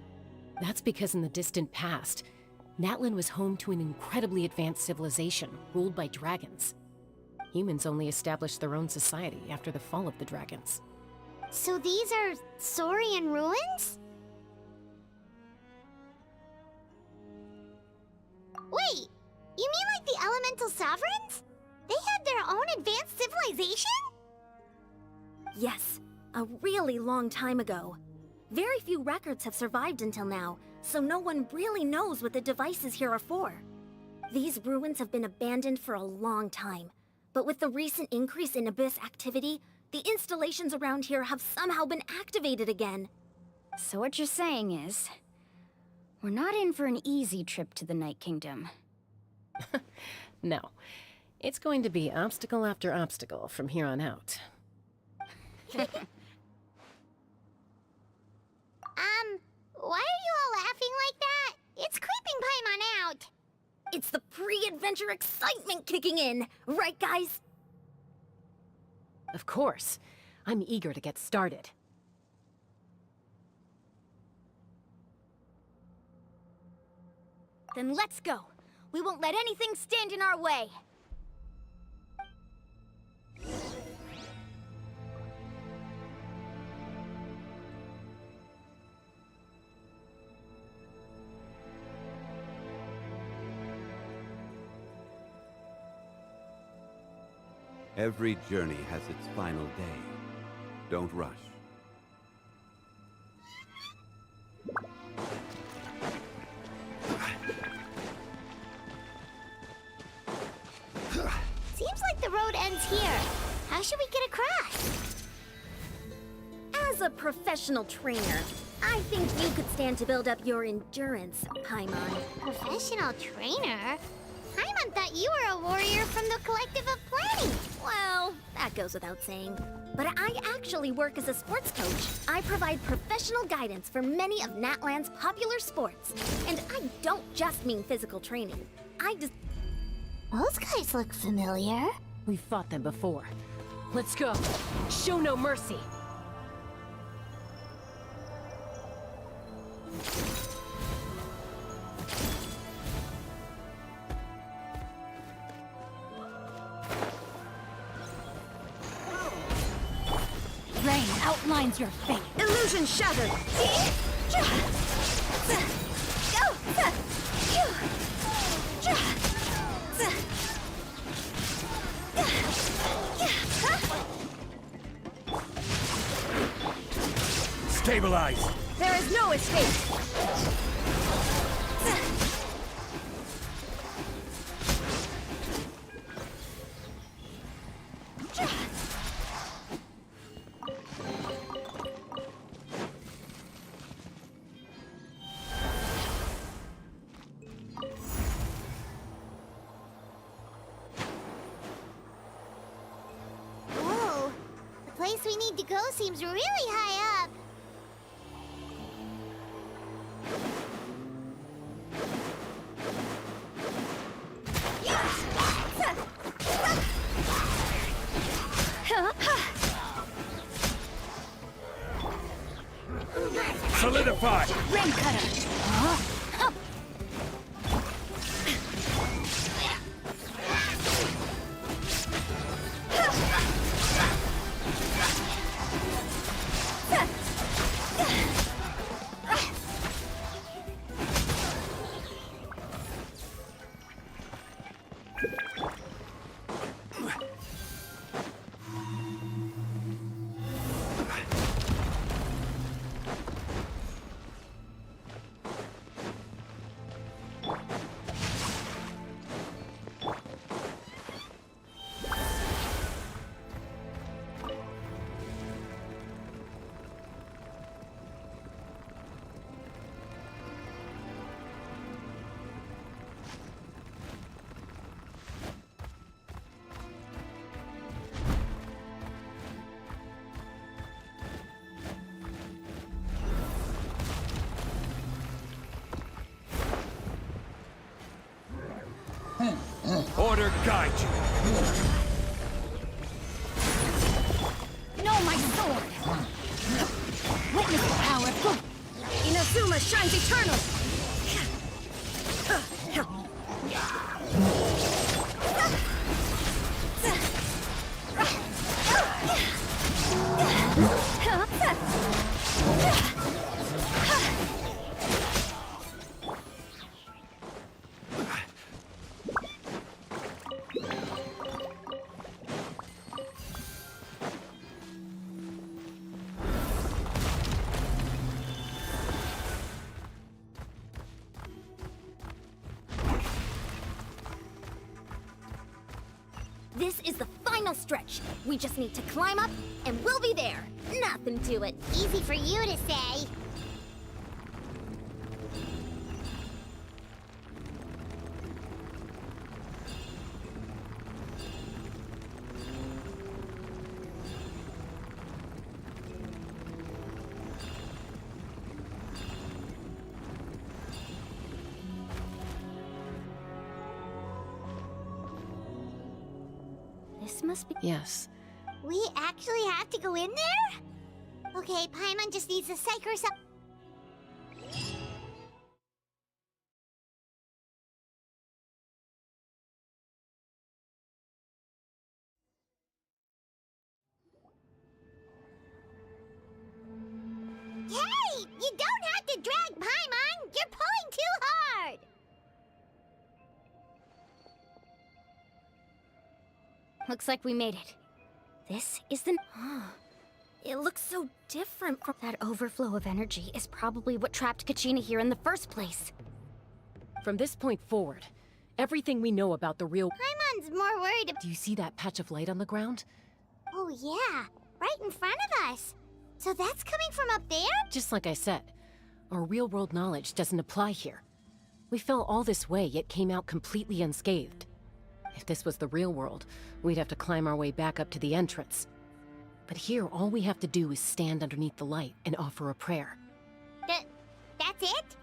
That's because in the distant past, Natlan was home to an incredibly advanced civilization ruled by dragons. Humans only established their own society after the fall of the dragons. So these are Saurian ruins? Wait, you mean like the elemental sovereigns? They had their own advanced civilization? Yes, a really long time ago. Very few records have survived until now, so no one really knows what the devices here are for. These ruins have been abandoned for a long time, but with the recent increase in Abyss activity, the installations around here have somehow been activated again. So what you're saying is, we're not in for an easy trip to the Night Kingdom. No. It's going to be obstacle after obstacle from here on out. Why are you all laughing like that? It's creeping Paimon out. It's the pre-adventure excitement kicking in, right guys? Of course. I'm eager to get started. Then let's go. We won't let anything stand in our way. Every journey has its final day. Don't rush. Seems like the road ends here. How should we get across? As a professional trainer, I think you could stand to build up your endurance, Paimon. Professional trainer? Paimon thought you were a warrior from the Collective of Planning. Well, that goes without saying. But I actually work as a sports coach. I provide professional guidance for many of Natlan's popular sports. And I don't just mean physical training. Those guys look familiar. We've fought them before. Let's go. Show no mercy. Rain outlines your fate. Illusion shattered! Stabilize! There is no escape! Whoa, the place we need to go seems really high up. Solidify! Rain cutter! Acer guide you. No, my sword! Witness the power of good! Inazuma shines eternal! This is the final stretch. We just need to climb up, and we'll be there. Nothing to it. Easy for you to say. This must be... Yes. We actually have to go in there? Okay, Paimon just needs to psych herself. Hey! You don't have to drag Paimon! You're pulling too hard! Looks like we made it. This is the... It looks so different from... That overflow of energy is probably what trapped Kachina here in the first place. From this point forward, everything we know about the real... Paimon's more worried about... Do you see that patch of light on the ground? Oh yeah, right in front of us. So that's coming from up there? Just like I said, our real-world knowledge doesn't apply here. We fell all this way, yet came out completely unscathed. If this was the real world, we'd have to climb our way back up to the entrance. But here, all we have to do is stand underneath the light and offer a prayer. That's it?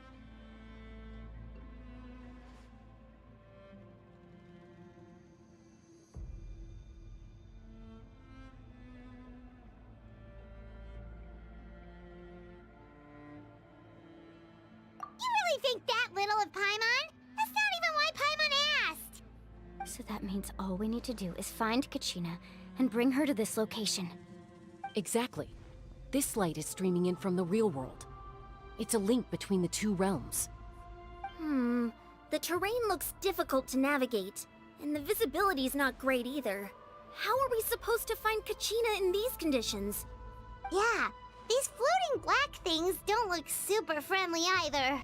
You really think that little of Paimon? That's not even why Paimon asked! So that means all we need to do is find Kachina and bring her to this location. Exactly. This light is streaming in from the real world. It's a link between the two realms. The terrain looks difficult to navigate, and the visibility's not great either. How are we supposed to find Kachina in these conditions? Yeah, these floating black things don't look super friendly either.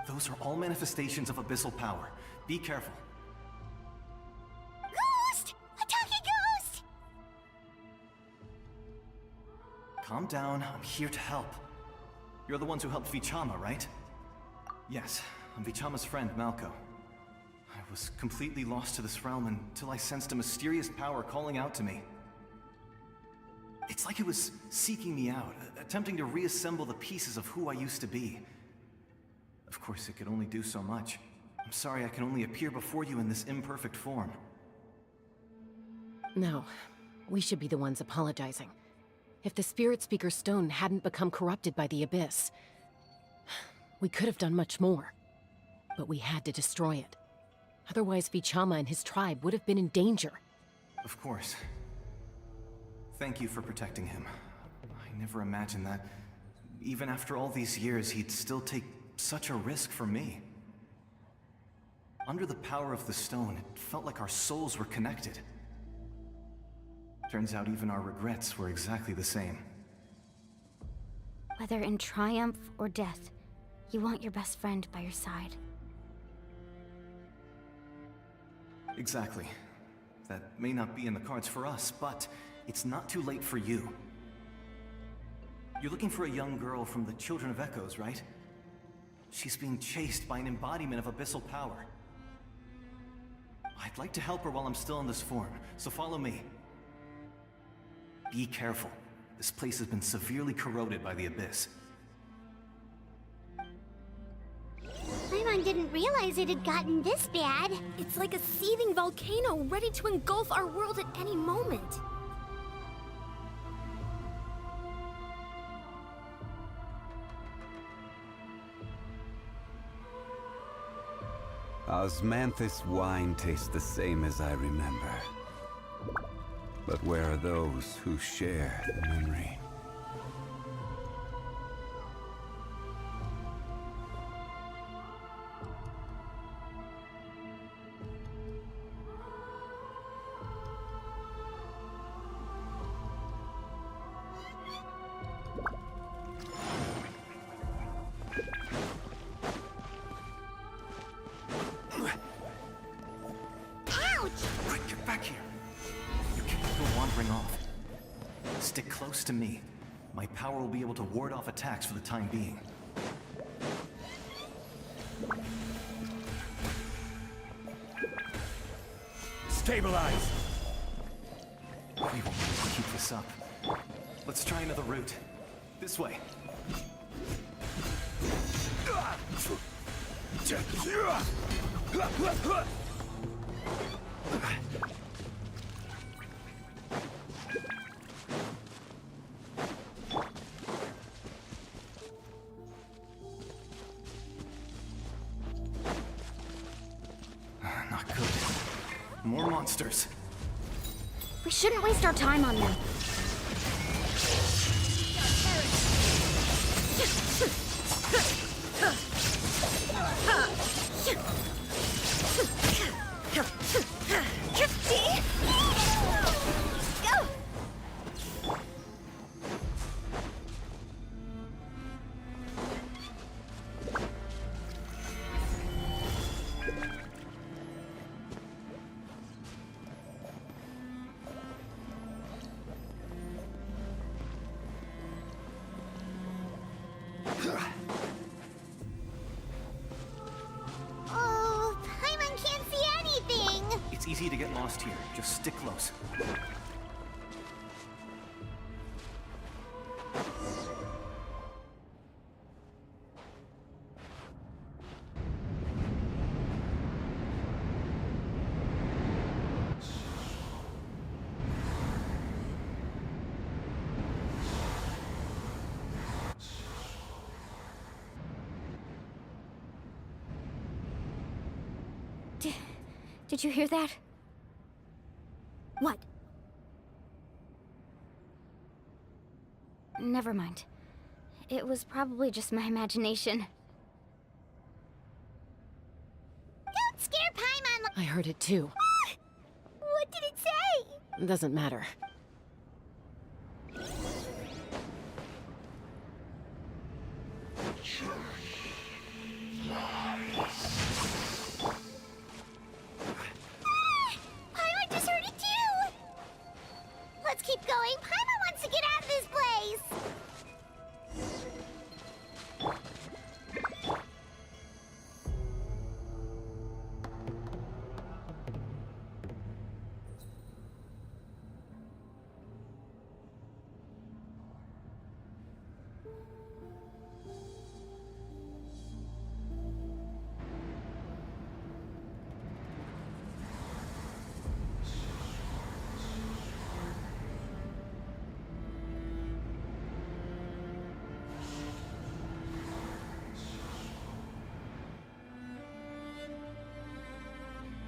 Those are all manifestations of abyssal power. Be careful. Ghost! A talking ghost! Calm down, I'm here to help. You're the ones who helped Vichama, right? Yes, I'm Vichama's friend, Malko. I was completely lost to this realm until I sensed a mysterious power calling out to me. It's like it was seeking me out, attempting to reassemble the pieces of who I used to be. Of course, it could only do so much. I'm sorry I can only appear before you in this imperfect form. No, we should be the ones apologizing. If the Spirit Speaker Stone hadn't become corrupted by the Abyss, we could have done much more. But we had to destroy it. Otherwise, Vichama and his tribe would have been in danger. Of course. Thank you for protecting him. I never imagined that, even after all these years, he'd still take such a risk for me. Under the power of the stone, it felt like our souls were connected. Turns out even our regrets were exactly the same. Whether in triumph or death, you want your best friend by your side. Exactly. That may not be in the cards for us, but it's not too late for you. You're looking for a young girl from the Children of Echoes, right? She's being chased by an embodiment of abyssal power. I'd like to help her while I'm still in this form, so follow me. Be careful. This place has been severely corroded by the Abyss. Paimon didn't realize it had gotten this bad. It's like a seething volcano ready to engulf our world at any moment. Osmanthus wine tastes the same as I remember. But where are those who share the memory? Quick, get back here. You can't go wandering off. Stick close to me. My power will be able to ward off attacks for the time being. Stabilize! We won't be able to keep this up. Let's try another route. This way. Not good. More monsters. We shouldn't waste our time on them. Oh, Paimon can't see anything! It's easy to get lost here. Just stick close. Did you hear that? What? Never mind. It was probably just my imagination. Don't scare Paimon! I heard it too. What did it say? Doesn't matter. Paimon just heard it too! Let's keep going. Paimon wants to get out of this place!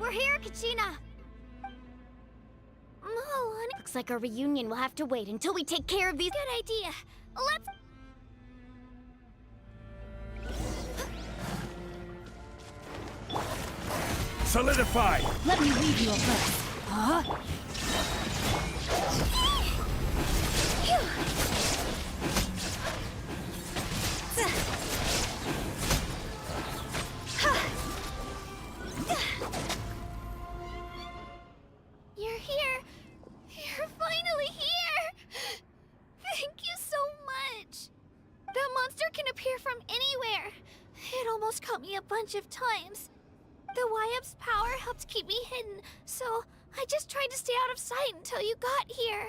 We're here, Kachina! No, honey. Looks like our reunion will have to wait until we take care of these. Good idea. Let's... Solidify! Let me leave you a place. Huh? You're here. You're finally here. Thank you so much. That monster can appear from anywhere. It almost caught me a bunch of times. The YF's power helped keep me hidden, so I just tried to stay out of sight until you got here.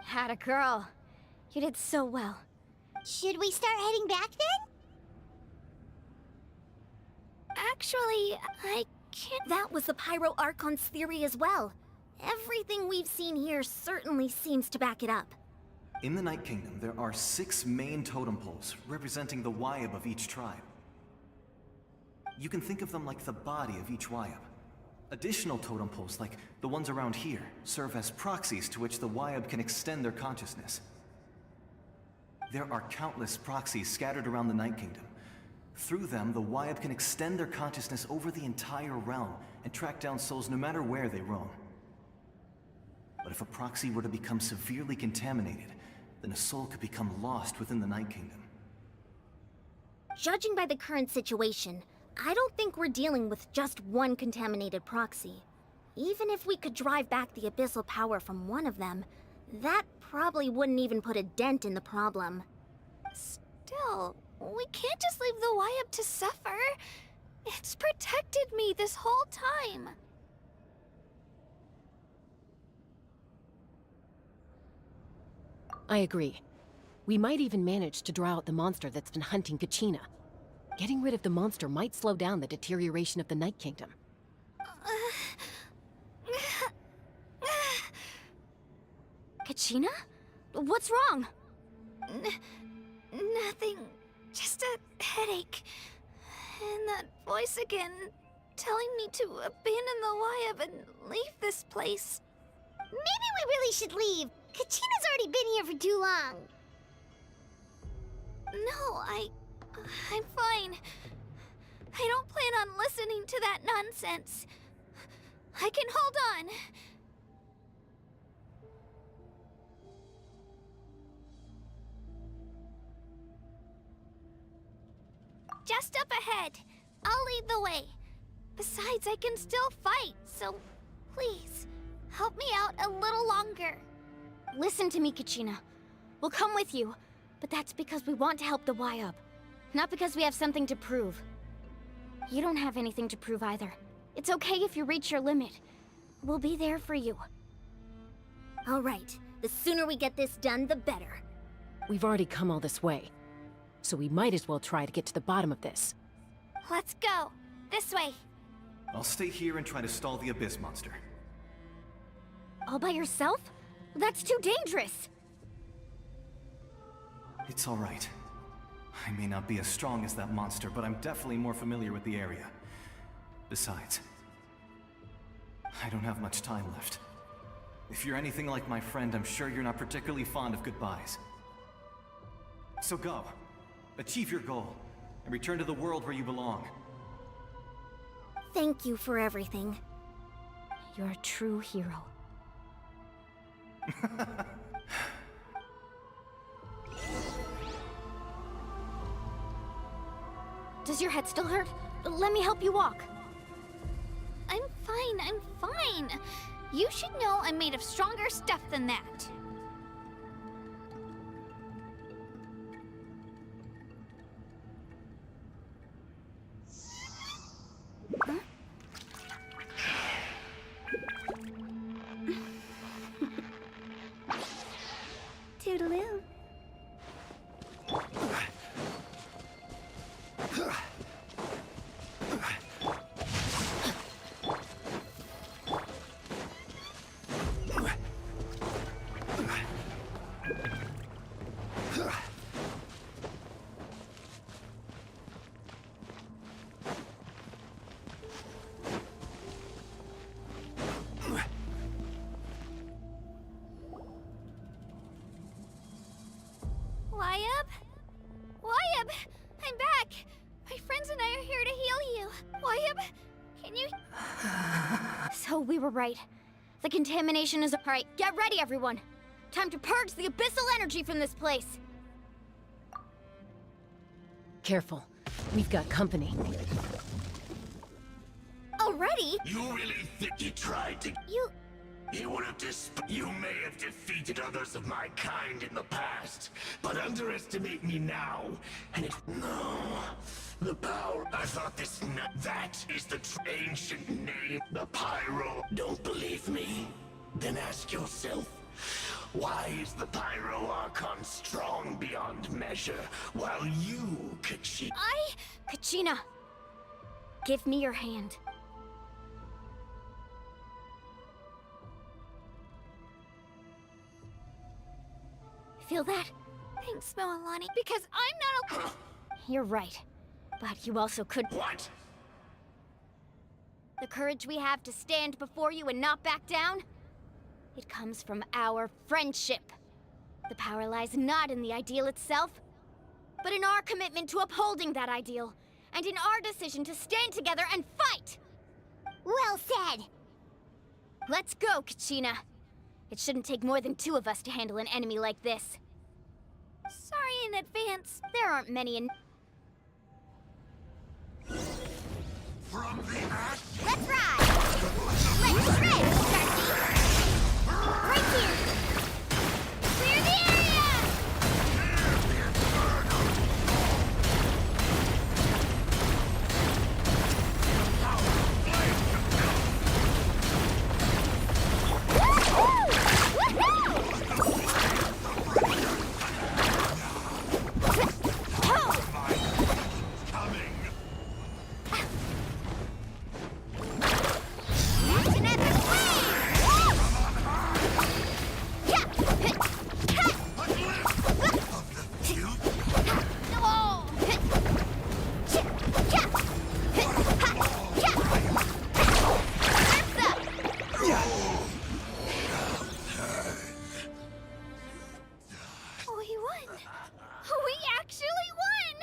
Had a girl. You did so well. Should we start heading back then? Actually, I can't. That was the Pyro Archon's theory as well. Everything we've seen here certainly seems to back it up. In the Night Kingdom, there are 6 main totem poles representing the Wyab of each tribe. You can think of them like the body of each Wyab. Additional totem poles, like the ones around here, serve as proxies to which the Wyab can extend their consciousness. There are countless proxies scattered around the Night Kingdom. Through them, the Wyab can extend their consciousness over the entire realm and track down souls no matter where they roam. But if a proxy were to become severely contaminated, then a soul could become lost within the Night Kingdom. Judging by the current situation, I don't think we're dealing with just one contaminated proxy. Even if we could drive back the abyssal power from one of them, that probably wouldn't even put a dent in the problem. Still, we can't just leave the Wyab to suffer. It's protected me this whole time. I agree. We might even manage to draw out the monster that's been hunting Kachina. Getting rid of the monster might slow down the deterioration of the Night Kingdom. Kachina? What's wrong? Nothing. Just a headache. And that voice again, telling me to abandon the Wyab and leave this place. Maybe we really should leave. Kachina's already been here for too long. No, I'm fine. I don't plan on listening to that nonsense. I can hold on. Just up ahead. I'll lead the way. Besides, I can still fight, so please, help me out a little longer. Listen to me, Kachina. We'll come with you, but that's because we want to help the Wyab. Not because we have something to prove. You don't have anything to prove either. It's okay if you reach your limit. We'll be there for you. All right. The sooner we get this done, the better. We've already come all this way, so we might as well try to get to the bottom of this. Let's go. This way. I'll stay here and try to stall the Abyss monster. All by yourself? That's too dangerous. It's all right. I may not be as strong as that monster, but I'm definitely more familiar with the area. Besides, I don't have much time left. If you're anything like my friend, I'm sure you're not particularly fond of goodbyes. So go. Achieve your goal, and return to the world where you belong. Thank you for everything. You're a true hero. Does your head still hurt? Let me help you walk. I'm fine. You should know I'm made of stronger stuff than that. Huh? Toodaloo. Wyab! I'm back! My friends and I are here to heal you. Wyab, can you... So we were right. The contamination is... Alright, get ready, everyone! Time to purge the abyssal energy from this place! Careful. We've got company. Already? You really think you tried to... You would have You may have defeated others of my kind in the past, but underestimate me now, and it... No. The power... I thought this... That is the ancient name. The Pyro. Don't believe me? Then ask yourself, why is the Pyro Archon strong beyond measure, while you, Kachina... Kachina! Give me your hand. Feel that? Thanks, Moalani, because I'm not a... You're right. But you also could... What? The courage we have to stand before you and not back down? It comes from our friendship. The power lies not in the ideal itself, but in our commitment to upholding that ideal, and in our decision to stand together and fight! Well said! Let's go, Kachina. It shouldn't take more than 2 of us to handle an enemy like this. Sorry in advance. There aren't many in... From the ash? Let's ride! Let's shred, Sharky! Right here! Clear the area! We won! We actually won!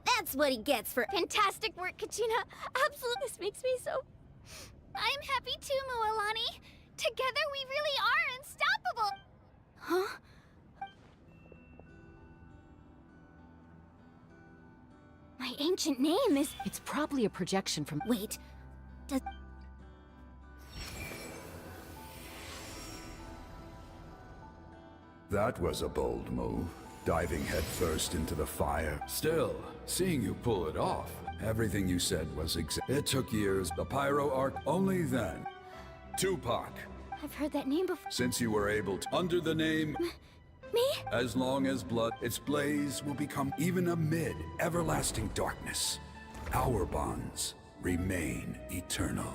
That's what he gets for fantastic work, Kachina. Absolutely, this makes me so... I'm happy too, Moalani. Together we really are unstoppable! Huh? My ancient name is... It's probably a projection from... Wait. Does... That was a bold move, diving headfirst into the fire. Still, seeing you pull it off, everything you said was It took years, the Pyro Arc, only then. Tupac, I've heard that name before. since you were able to, under the name... Me? As long as blood, its blaze will become even amid everlasting darkness. Our bonds remain eternal.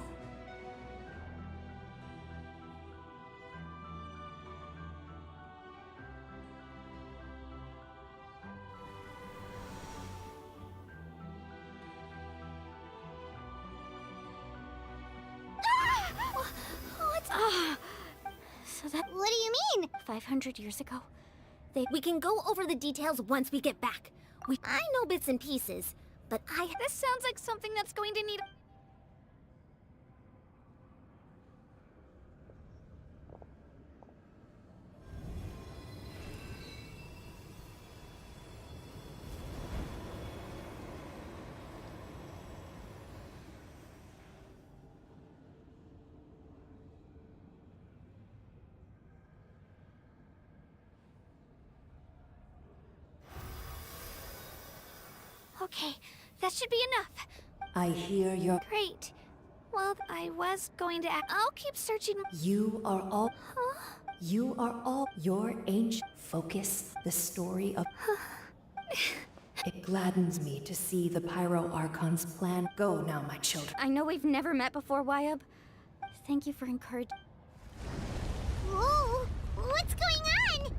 So that... What do you mean? 500 years ago? We can go over the details once we get back. I know bits and pieces, but This sounds like something that's going to need... Okay, that should be enough. I hear your... Great. Well, I was going to... I'll keep searching... You are all... Huh? You are all... Your ancient focus, the story of... It gladdens me to see the Pyro Archon's plan go now, my children. I know we've never met before, Wyub. Thank you for encouraging... Whoa! What's going on?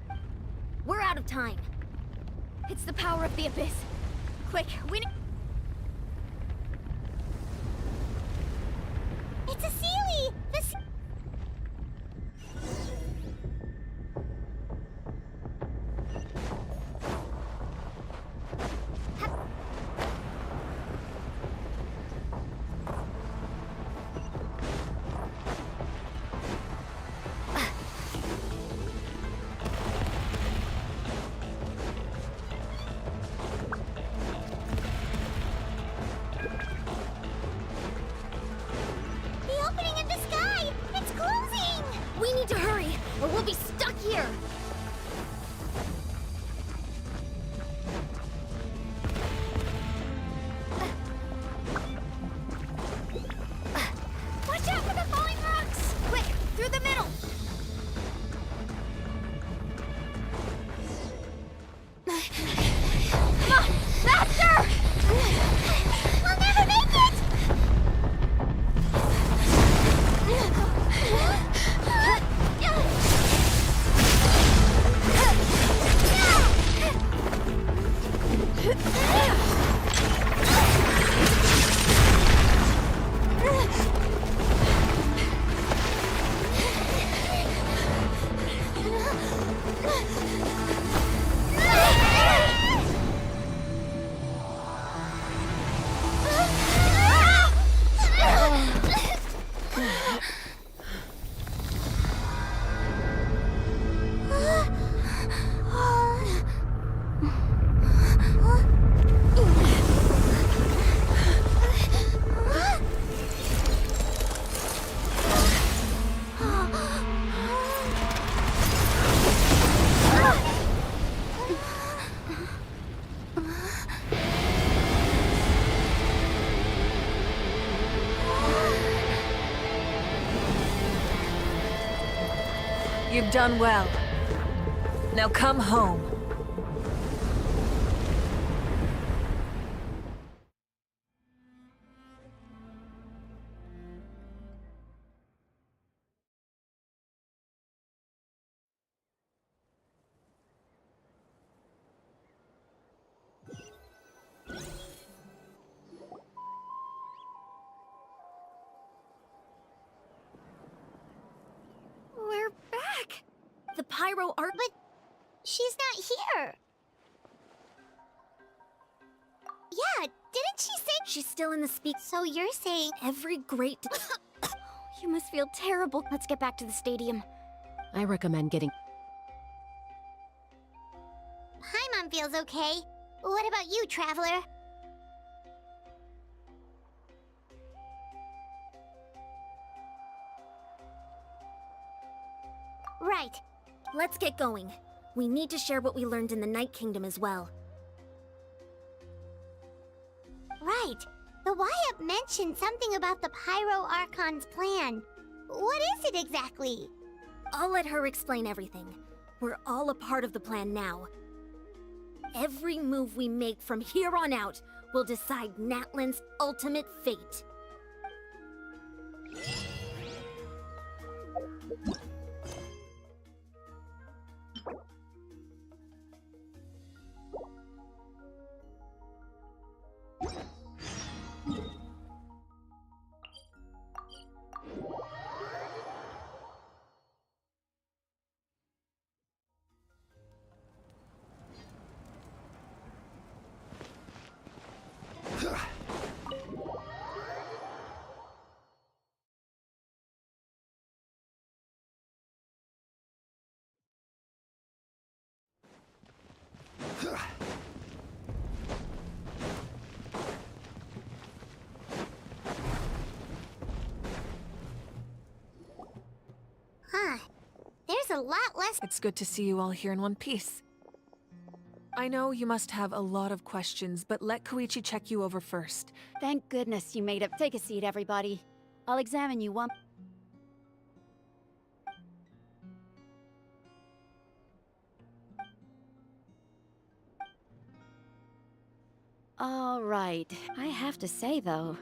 We're out of time. It's the power of the Abyss. Quick, we need... It's a Sealy! You've done well. Now come home. We're back! The Pyro Art. But she's not here. Yeah, didn't she say She's still in the speak. So you're saying Every great. You must feel terrible. Let's get back to the stadium. I recommend getting... Paimon feels okay. What about you, Traveler? Right. Let's get going. We need to share what we learned in the Night Kingdom as well. Right. The YUP mentioned something about the Pyro Archon's plan. What is it exactly? I'll let her explain everything. We're all a part of the plan now. Every move we make from here on out will decide Natlan's ultimate fate. Huh. There's a lot less. It's good to see you all here in one piece. I know you must have a lot of questions, but let Koichi check you over first. Thank goodness you made it. Take a seat, everybody. I'll examine you one... All right. I have to say, though,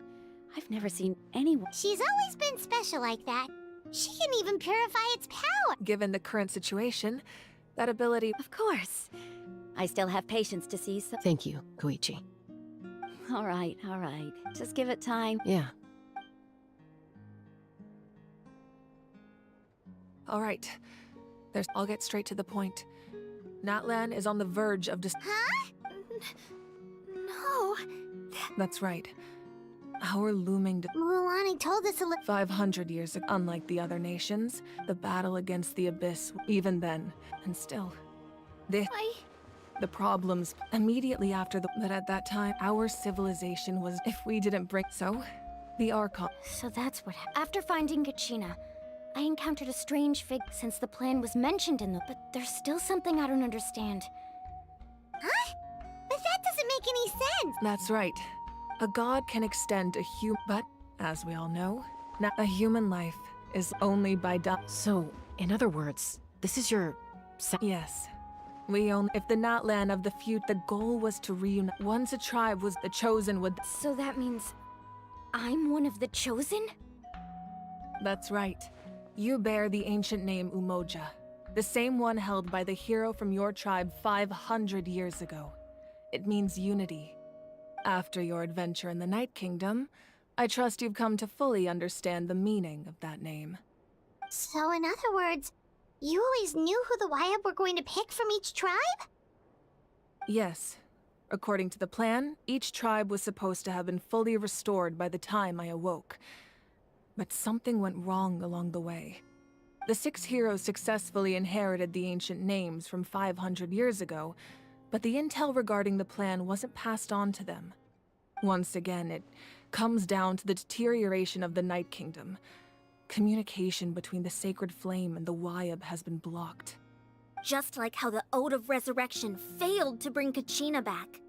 I've never seen anyone... She's always been special like that. She can even purify its power. Given the current situation, that ability... Of course. I still have patience to see so... Thank you, Koichi. All right, all right. Just give it time. Yeah. All right. I'll get straight to the point. Natlan is on the verge of Huh? No. That's right. Our looming... Mulan told us 500 years ago. Unlike the other nations, the battle against the Abyss, even then, and still. The problems immediately after but at that time, our civilization was, if we didn't bring... So, the Archon... So that's what happened. After finding Kachina, I encountered a strange figure since the plan was mentioned in the... But there's still something I don't understand. Huh? But that doesn't make any sense! That's right. A god can extend a but, as we all know, a human life is only by So, in other words, this is your... Yes. If the Natlan of the the goal was to reunite. Once a tribe was the chosen would... So that means... I'm one of the chosen? That's right. You bear the ancient name Umoja, the same one held by the hero from your tribe 500 years ago. It means unity. After your adventure in the Night Kingdom, I trust you've come to fully understand the meaning of that name. So in other words, you always knew who the YUP were going to pick from each tribe? Yes. According to the plan, each tribe was supposed to have been fully restored by the time I awoke. But something went wrong along the way. The 6 heroes successfully inherited the ancient names from 500 years ago, but the intel regarding the plan wasn't passed on to them. Once again, it comes down to the deterioration of the Night Kingdom. Communication between the Sacred Flame and the YUP has been blocked. Just like how the Ode of Resurrection failed to bring Kachina back.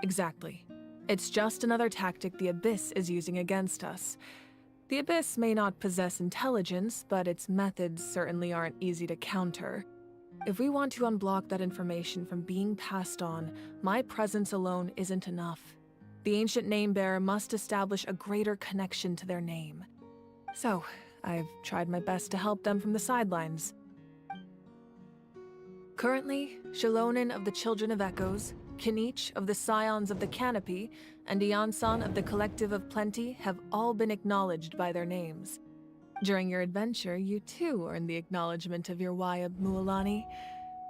Exactly. It's just another tactic the Abyss is using against us. The Abyss may not possess intelligence, but its methods certainly aren't easy to counter. If we want to unblock that information from being passed on, my presence alone isn't enough. The ancient name-bearer must establish a greater connection to their name. So, I've tried my best to help them from the sidelines. Currently, Chillin of the Children of Echoes, Kinich of the Scions of the Canopy, and Iansan of the Collective of Plenty have all been acknowledged by their names. During your adventure, you too earned the acknowledgement of your Wayab Mualani.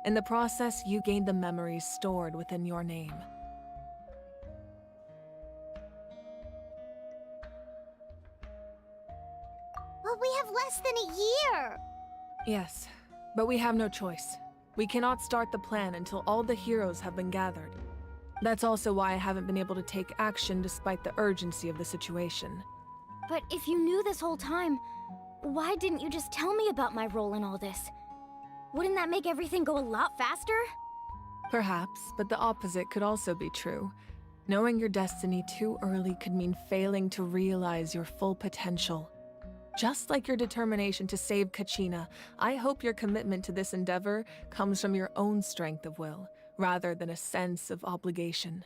In the process, you gained the memories stored within your name. But we have less than a year! Yes, but we have no choice. We cannot start the plan until all the heroes have been gathered. That's also why I haven't been able to take action despite the urgency of the situation. But if you knew this whole time, why didn't you just tell me about my role in all this? Wouldn't that make everything go a lot faster? Perhaps, but the opposite could also be true. Knowing your destiny too early could mean failing to realize your full potential. Just like your determination to save Kachina, I hope your commitment to this endeavor comes from your own strength of will, rather than a sense of obligation.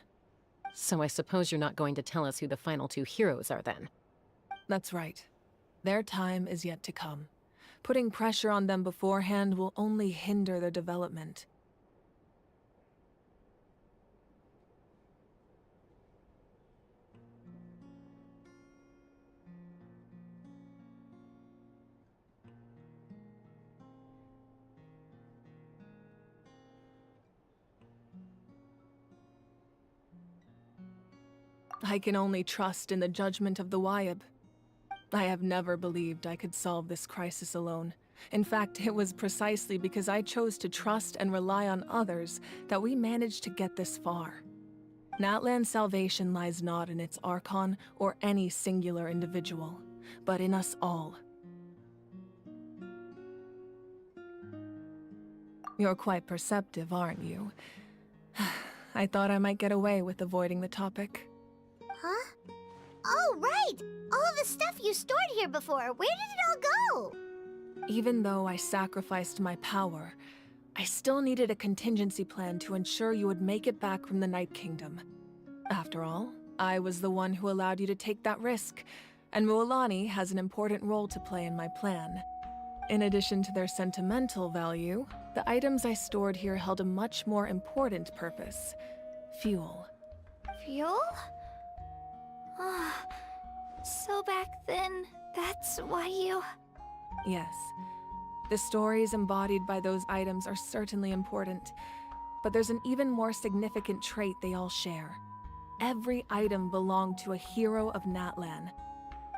So I suppose you're not going to tell us who the final two heroes are then? That's right. Their time is yet to come. Putting pressure on them beforehand will only hinder their development. I can only trust in the judgment of the Wayab. I have never believed I could solve this crisis alone. In fact, it was precisely because I chose to trust and rely on others that we managed to get this far. Natlan's salvation lies not in its Archon or any singular individual, but in us all. You're quite perceptive, aren't you? I thought I might get away with avoiding the topic. Huh? Oh, right! All of the stuff you stored here before, where did it all go? Even though I sacrificed my power, I still needed a contingency plan to ensure you would make it back from the Night Kingdom. After all, I was the one who allowed you to take that risk, and Mualani has an important role to play in my plan. In addition to their sentimental value, the items I stored here held a much more important purpose: fuel. Fuel? So back then, that's why you... Yes. The stories embodied by those items are certainly important, but there's an even more significant trait they all share. Every item belonged to a hero of Natlan.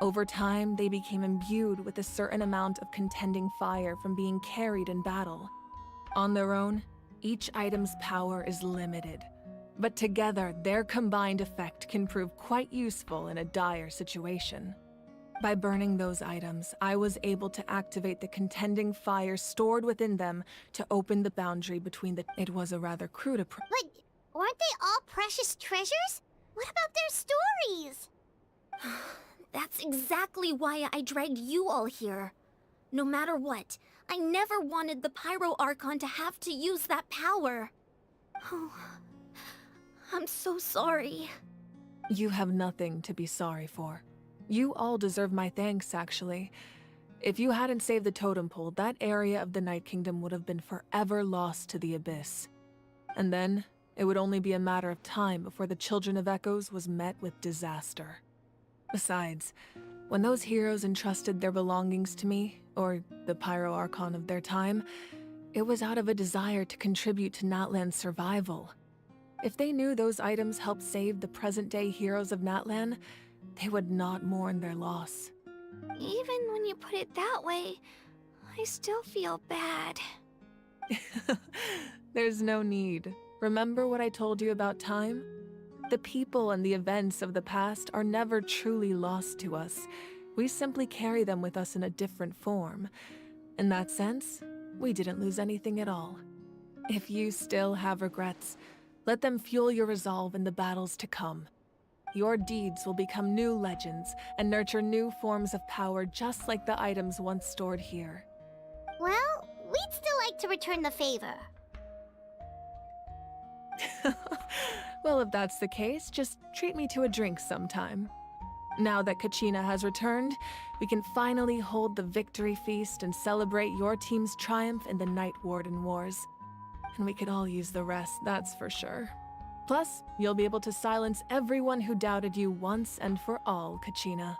Over time, they became imbued with a certain amount of contending fire from being carried in battle. On their own, each item's power is limited, but together, their combined effect can prove quite useful in a dire situation. By burning those items, I was able to activate the contending fire stored within them to open the boundary between the... It was a rather crude approach. But aren't they all precious treasures? What about their stories? That's exactly why I dragged you all here. No matter what, I never wanted the Pyro Archon to have to use that power. Oh, I'm so sorry. You have nothing to be sorry for. You all deserve my thanks, actually. If you hadn't saved the totem pole, that area of the Night Kingdom would have been forever lost to the Abyss. And then, it would only be a matter of time before the Children of Echoes was met with disaster. Besides, when those heroes entrusted their belongings to me, or the Pyro Archon of their time, it was out of a desire to contribute to Natlan's survival. If they knew those items helped save the present-day heroes of Natlan, they would not mourn their loss. Even when you put it that way, I still feel bad. There's no need. Remember what I told you about time? The people and the events of the past are never truly lost to us. We simply carry them with us in a different form. In that sense, we didn't lose anything at all. If you still have regrets, let them fuel your resolve in the battles to come. Your deeds will become new legends and nurture new forms of power just like the items once stored here. Well, we'd still like to return the favor. Well, if that's the case, just treat me to a drink sometime. Now that Kachina has returned, we can finally hold the victory feast and celebrate your team's triumph in the Night Warden Wars. And we could all use the rest, that's for sure. Plus, you'll be able to silence everyone who doubted you once and for all, Kachina.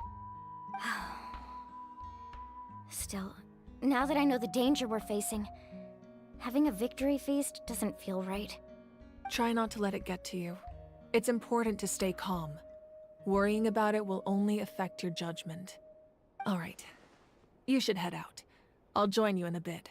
Still, now that I know the danger we're facing, having a victory feast doesn't feel right. Try not to let it get to you. It's important to stay calm. Worrying about it will only affect your judgment. All right. You should head out. I'll join you in a bit.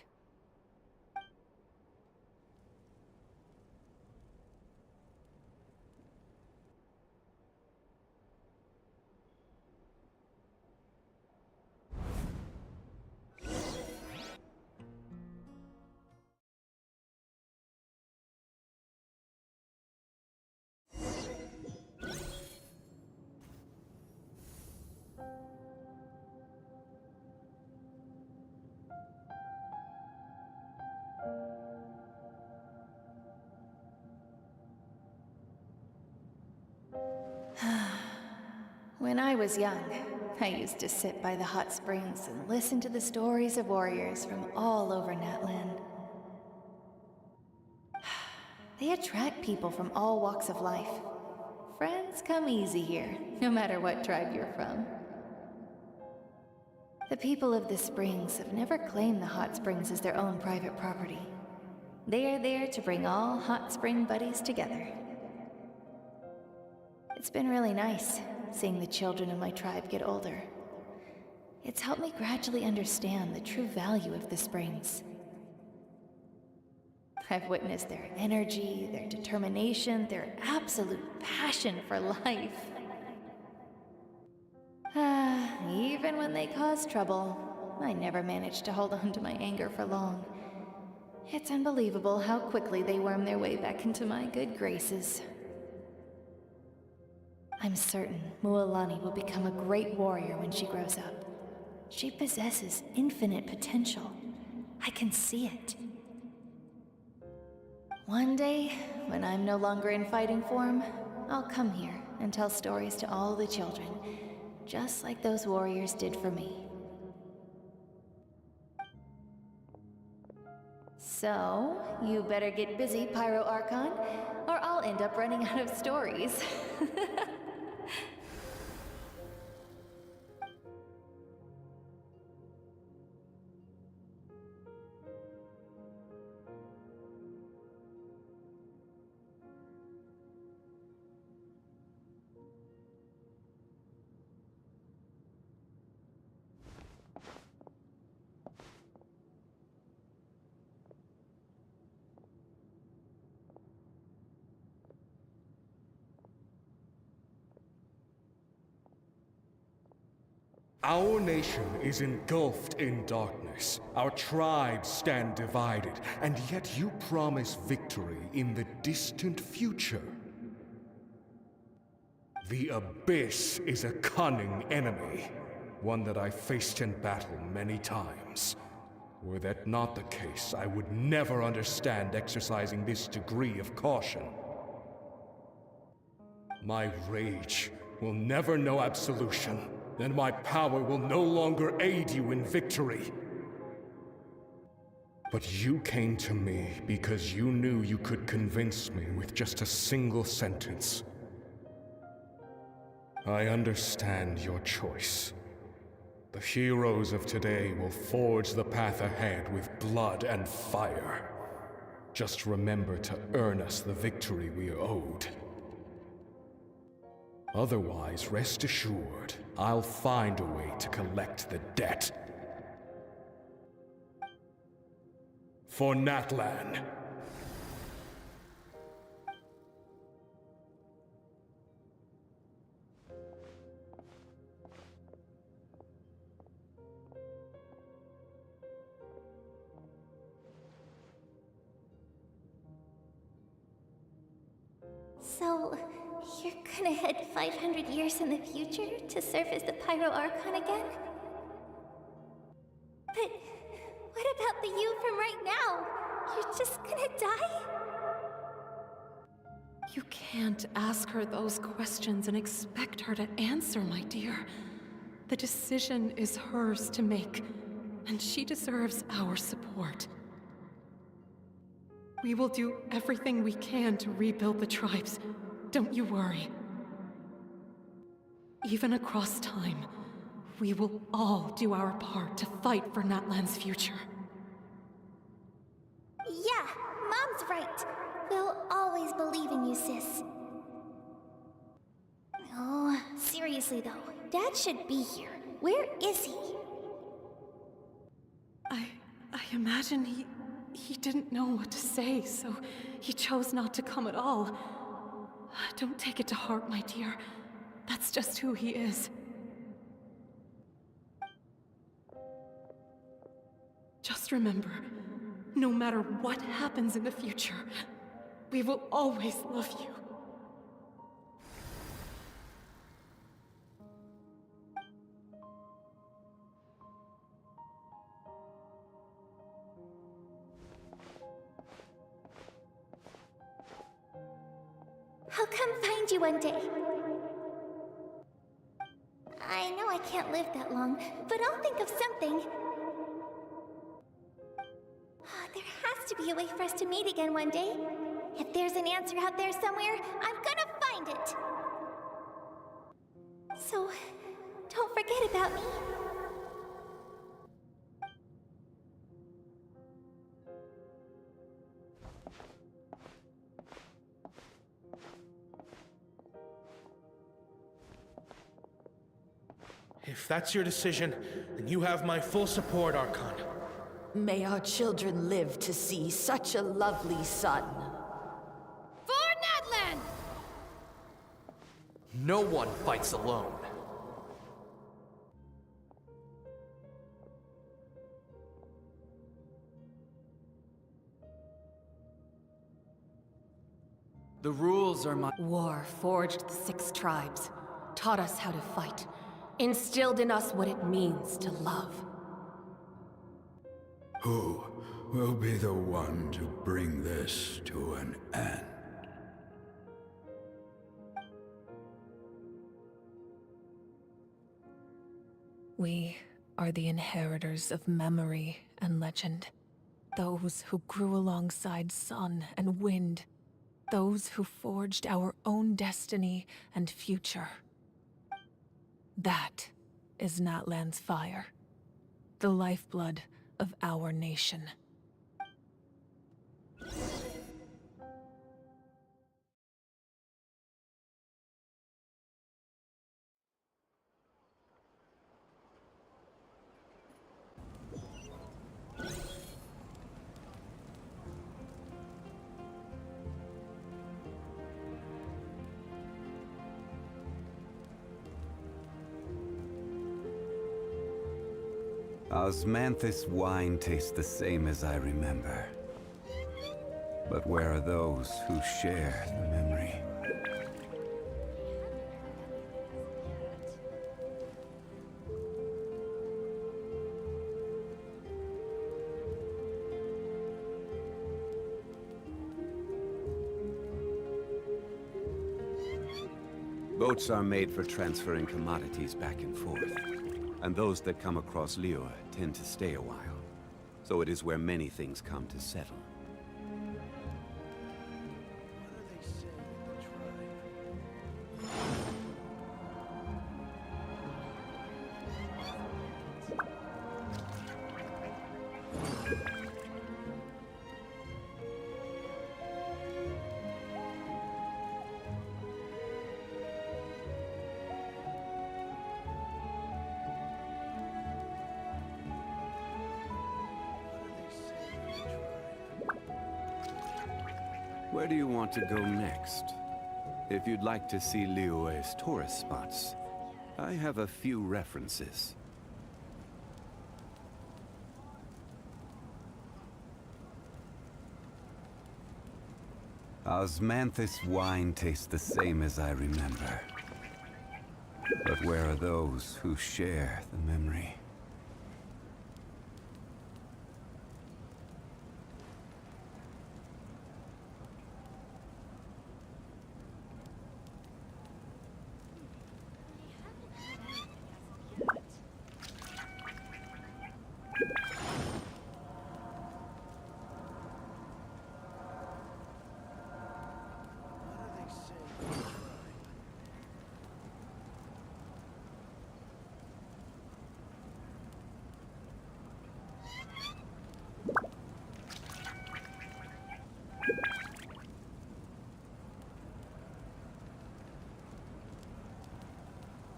When I was young, I used to sit by the hot springs and listen to the stories of warriors from all over Natlan. They attract people from all walks of life. Friends come easy here, no matter what tribe you're from. The people of the springs have never claimed the hot springs as their own private property. They are there to bring all hot spring buddies together. It's been really nice, seeing the children of my tribe get older. It's helped me gradually understand the true value of the springs. I've witnessed their energy, their determination, their absolute passion for life. Even when they cause trouble, I never managed to hold on to my anger for long. It's unbelievable how quickly they worm their way back into my good graces. I'm certain Mualani will become a great warrior when she grows up. She possesses infinite potential. I can see it. One day, when I'm no longer in fighting form, I'll come here and tell stories to all the children, just like those warriors did for me. So, you better get busy, Pyro Archon, or I'll end up running out of stories. Our nation is engulfed in darkness. Our tribes stand divided, and yet you promise victory in the distant future. The Abyss is a cunning enemy, one that I faced in battle many times. Were that not the case, I would never understand exercising this degree of caution. My rage will never know absolution, and my power will no longer aid you in victory. But you came to me because you knew you could convince me with just a single sentence. I understand your choice. The heroes of today will forge the path ahead with blood and fire. Just remember to earn us the victory we are owed. Otherwise, rest assured, I'll find a way to collect the debt. For Natlan. So, you're gonna head 500 years in the future to serve as the Pyro Archon again? But what about the you from right now? You're just gonna die? You can't ask her those questions and expect her to answer, my dear. The decision is hers to make, and she deserves our support. We will do everything we can to rebuild the tribes. Don't you worry. Even across time, we will all do our part to fight for Natlan's future. Yeah, Mom's right. We'll always believe in you, sis. Oh, seriously though, Dad should be here. Where is he? I imagine he didn't know what to say, so he chose not to come at all. Don't take it to heart, my dear. That's just who he is. Just remember, no matter what happens in the future, we will always love you. I'll come find you one day. I know I can't live that long, but I'll think of something. There has to be a way for us to meet again one day. If there's an answer out there somewhere, I'm gonna find it. So, don't forget about me. If that's your decision, then you have my full support, Archon. May our children live to see such a lovely son. For Natlan! No one fights alone. The rules are my— War forged the 6 tribes, taught us how to fight, instilled in us what it means to love. Who will be the one to bring this to an end? We are the inheritors of memory and legend. Those who grew alongside sun and wind. Those who forged our own destiny and future. That is Natlan's fire. The lifeblood of our nation. Osmanthus wine tastes the same as I remember. But where are those who share the memory? Boats are made for transferring commodities back and forth. And those that come across Liyue tend to stay a while. So it is where many things come to settle. Where do you want to go next? If you'd like to see Liyue's tourist spots, I have a few references. Osmanthus wine tastes the same as I remember. But where are those who share the memory?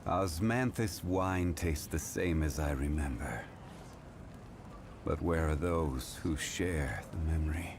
Osmanthus wine tastes the same as I remember. But where are those who share the memory?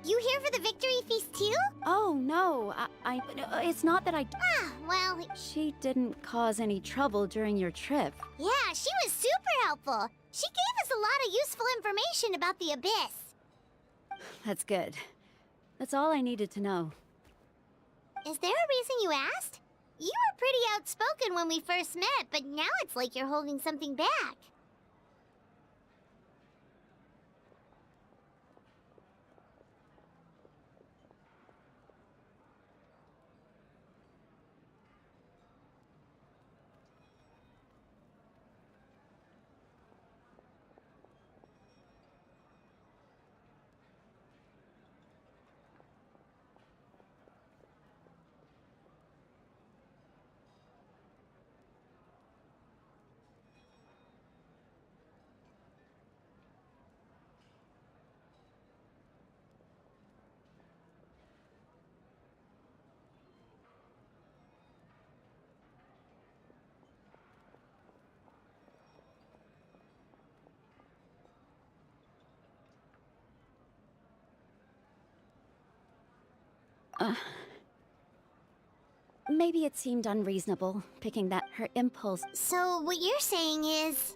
You here for the victory feast too? Oh, no. It's not that I... Ah, well... She didn't cause any trouble during your trip. Yeah, she was super helpful. She gave us a lot of useful information about the Abyss. That's good. That's all I needed to know. Is there a reason you asked? You were pretty outspoken when we first met, but now it's like you're holding something back. Maybe it seemed unreasonable, picking her impulse. So, what you're saying is...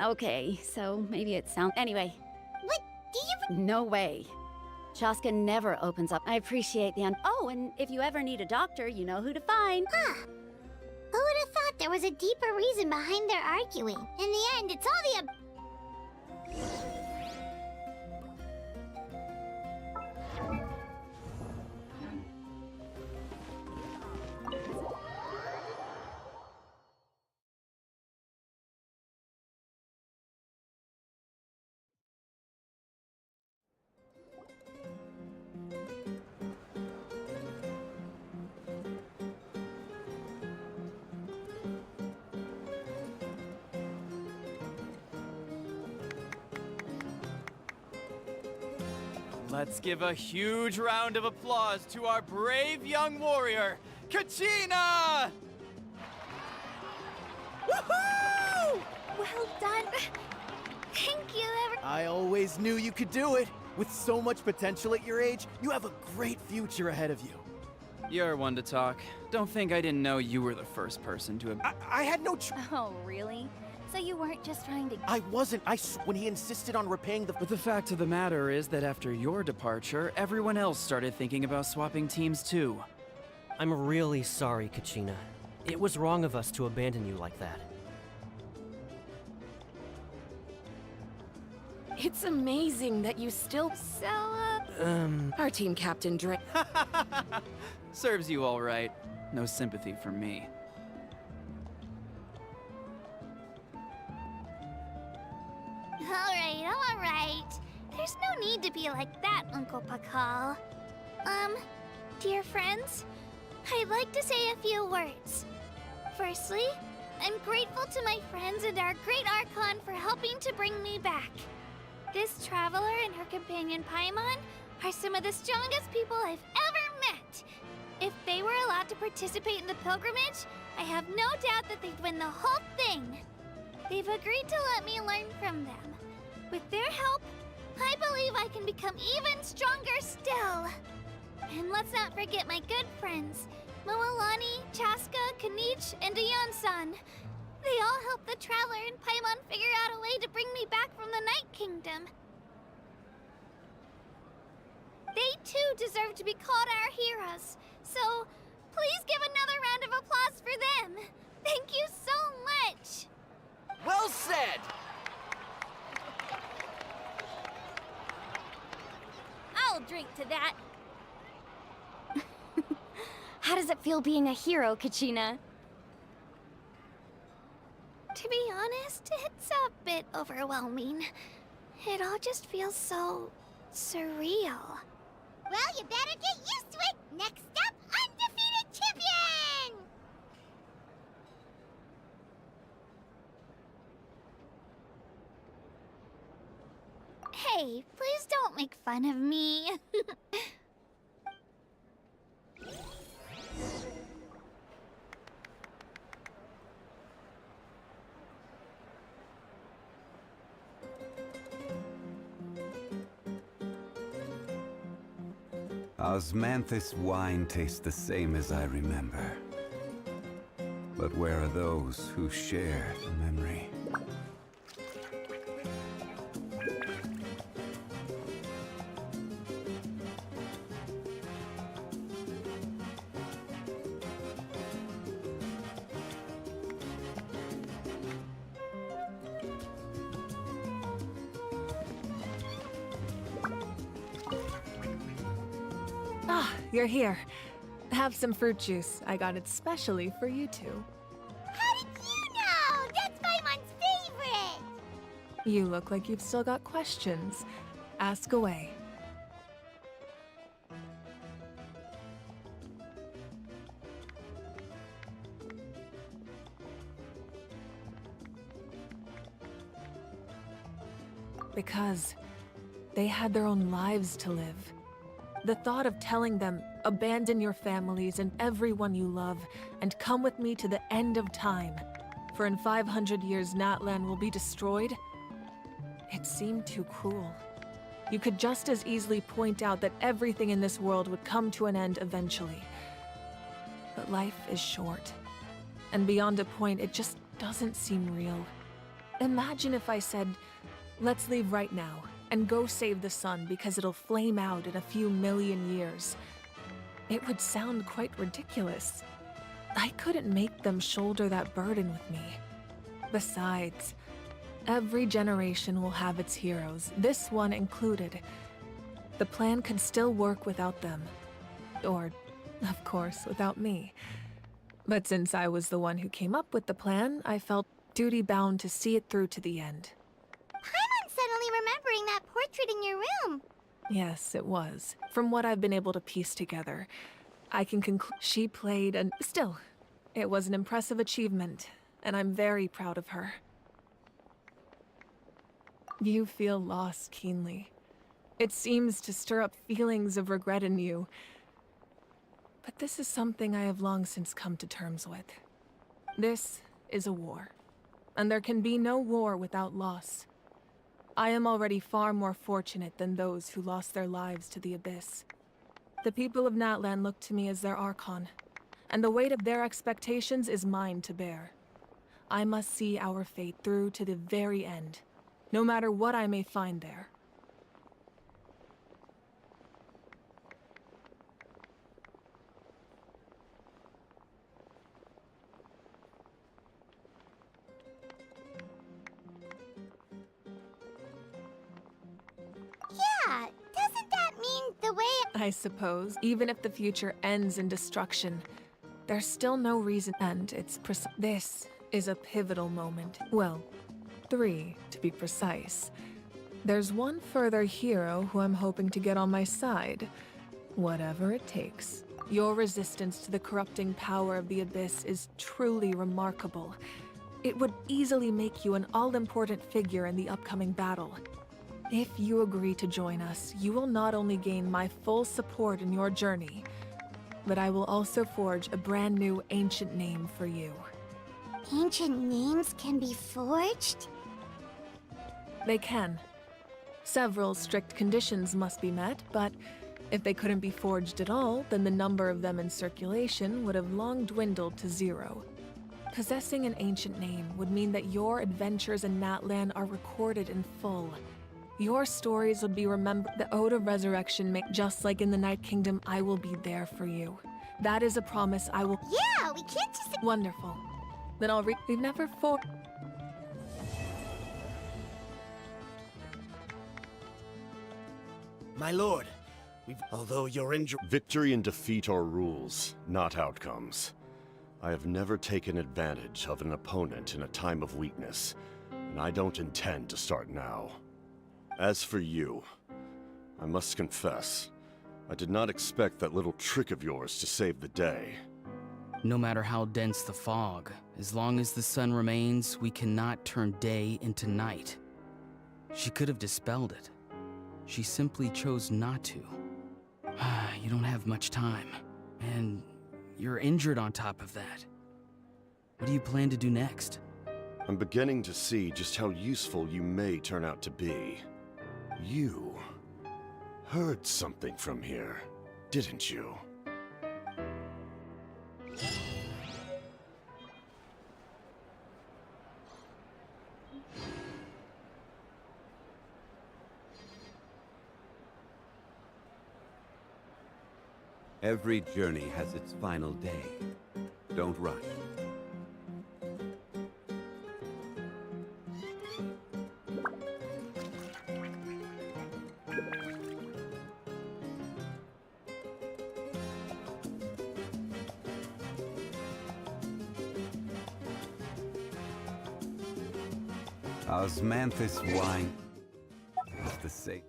Okay, so maybe it sounds... Anyway. What? Do you... No way. Chaska never opens up. I appreciate the Oh, and if you ever need a doctor, you know who to find. Huh. Who would have thought there was a deeper reason behind their arguing? In the end, it's all the... Let's give a huge round of applause to our brave young warrior, Kachina! Woohoo! Well done. Thank you, I always knew you could do it. With so much potential at your age, you have a great future ahead of you. You're one to talk. Don't think I didn't know you were the first person to have... I had no Oh, really? So you weren't just trying to... I wasn't. When he insisted on repaying the... But the fact of the matter is that after your departure, everyone else started thinking about swapping teams too. I'm really sorry, Kachina. It was wrong of us to abandon you like that. It's amazing that you still... So, Our team captain Drake... Serves you all right. No sympathy for me. Alright. There's no need to be like that, Uncle Pakal. Dear friends, I'd like to say a few words. Firstly, I'm grateful to my friends and our great Archon for helping to bring me back. This traveler and her companion Paimon are some of the strongest people I've ever met. If they were allowed to participate in the pilgrimage, I have no doubt that they'd win the whole thing. They've agreed to let me learn from them. With their help, I believe I can become even stronger still. And let's not forget my good friends, Moalani, Chaska, Kanich, and Ayan-san. They all helped the Traveler and Paimon figure out a way to bring me back from the Night Kingdom. They too deserve to be called our heroes, so please give another round of applause for them. Thank you so much! Well said! I'll drink to that. How does it feel being a hero, Kachina? To be honest, it's a bit overwhelming. It all just feels so... surreal. Well, you better get used to it! Next up, undefeated champion! Hey, please don't make fun of me. Osmanthus wine tastes the same as I remember. But where are those who share the memory? You're here. Have some fruit juice. I got it specially for you two. How did you know? That's Paimon's favorite! You look like you've still got questions. Ask away. Because they had their own lives to live. The thought of telling them, abandon your families and everyone you love, and come with me to the end of time, for in 500 years Natlan will be destroyed, it seemed too cruel. You could just as easily point out that everything in this world would come to an end eventually. But life is short, and beyond a point, it just doesn't seem real. Imagine if I said, let's leave right now, and go save the sun because it'll flame out in a few million years. It would sound quite ridiculous. I couldn't make them shoulder that burden with me. Besides, every generation will have its heroes, this one included. The plan could still work without them. Or, of course, without me. But since I was the one who came up with the plan, I felt duty-bound to see it through to the end. Paimon's suddenly remembering that portrait in your room. Yes, it was. From what I've been able to piece together, I can conclude she played and still, it was an impressive achievement, and I'm very proud of her. You feel loss keenly. It seems to stir up feelings of regret in you. But this is something I have long since come to terms with. This is a war, and there can be no war without loss. I am already far more fortunate than those who lost their lives to the Abyss. The people of Natlan look to me as their Archon, and the weight of their expectations is mine to bear. I must see our fate through to the very end, no matter what I may find there. Yeah, doesn't that mean the way I suppose, even if the future ends in destruction, there's still no reason, and this is a pivotal moment. Well, 3, to be precise. There's one further hero who I'm hoping to get on my side, whatever it takes. Your resistance to the corrupting power of the Abyss is truly remarkable. It would easily make you an all-important figure in the upcoming battle. If you agree to join us, you will not only gain my full support in your journey, but I will also forge a brand new ancient name for you. ancient names can be forged? They can. Several strict conditions must be met, but if they couldn't be forged at all, then the number of them in circulation would have long dwindled to 0. Possessing an ancient name would mean that your adventures in Natlan are recorded in full. Your stories would be remembered. The Ode of Resurrection just like in the Night Kingdom, I will be there for you. That is a promise I will— Yeah, we can't just— Wonderful. Then we've never My lord, although you're injured— Victory and defeat are rules, not outcomes. I have never taken advantage of an opponent in a time of weakness, and I don't intend to start now. As for you, I must confess, I did not expect that little trick of yours to save the day. No matter how dense the fog, as long as the sun remains, we cannot turn day into night. She could have dispelled it. She simply chose not to. You don't have much time, and you're injured on top of that. What do you plan to do next? I'm beginning to see just how useful you may turn out to be. You heard something from here, didn't you? Every journey has its final day. Don't rush. Osmanthus wine is the same.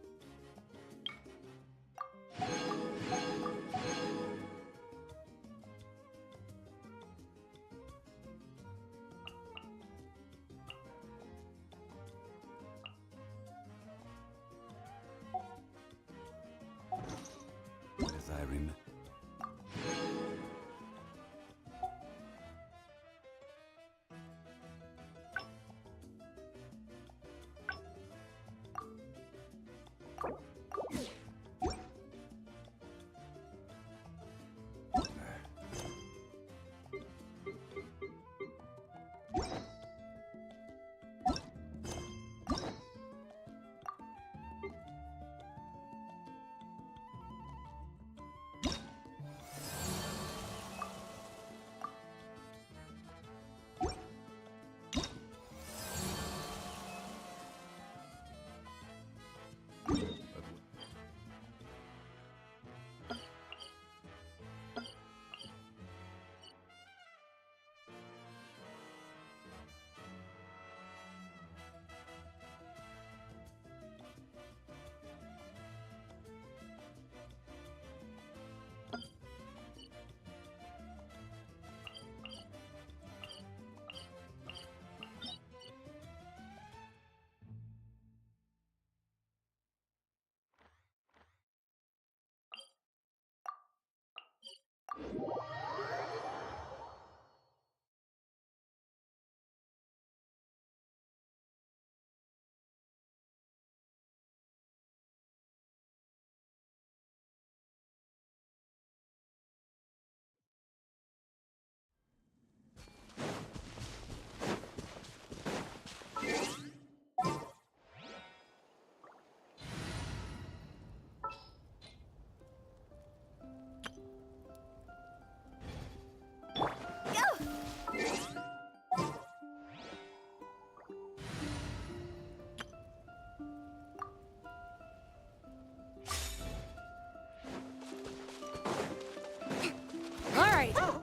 As I remember.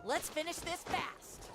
Let's finish this fast.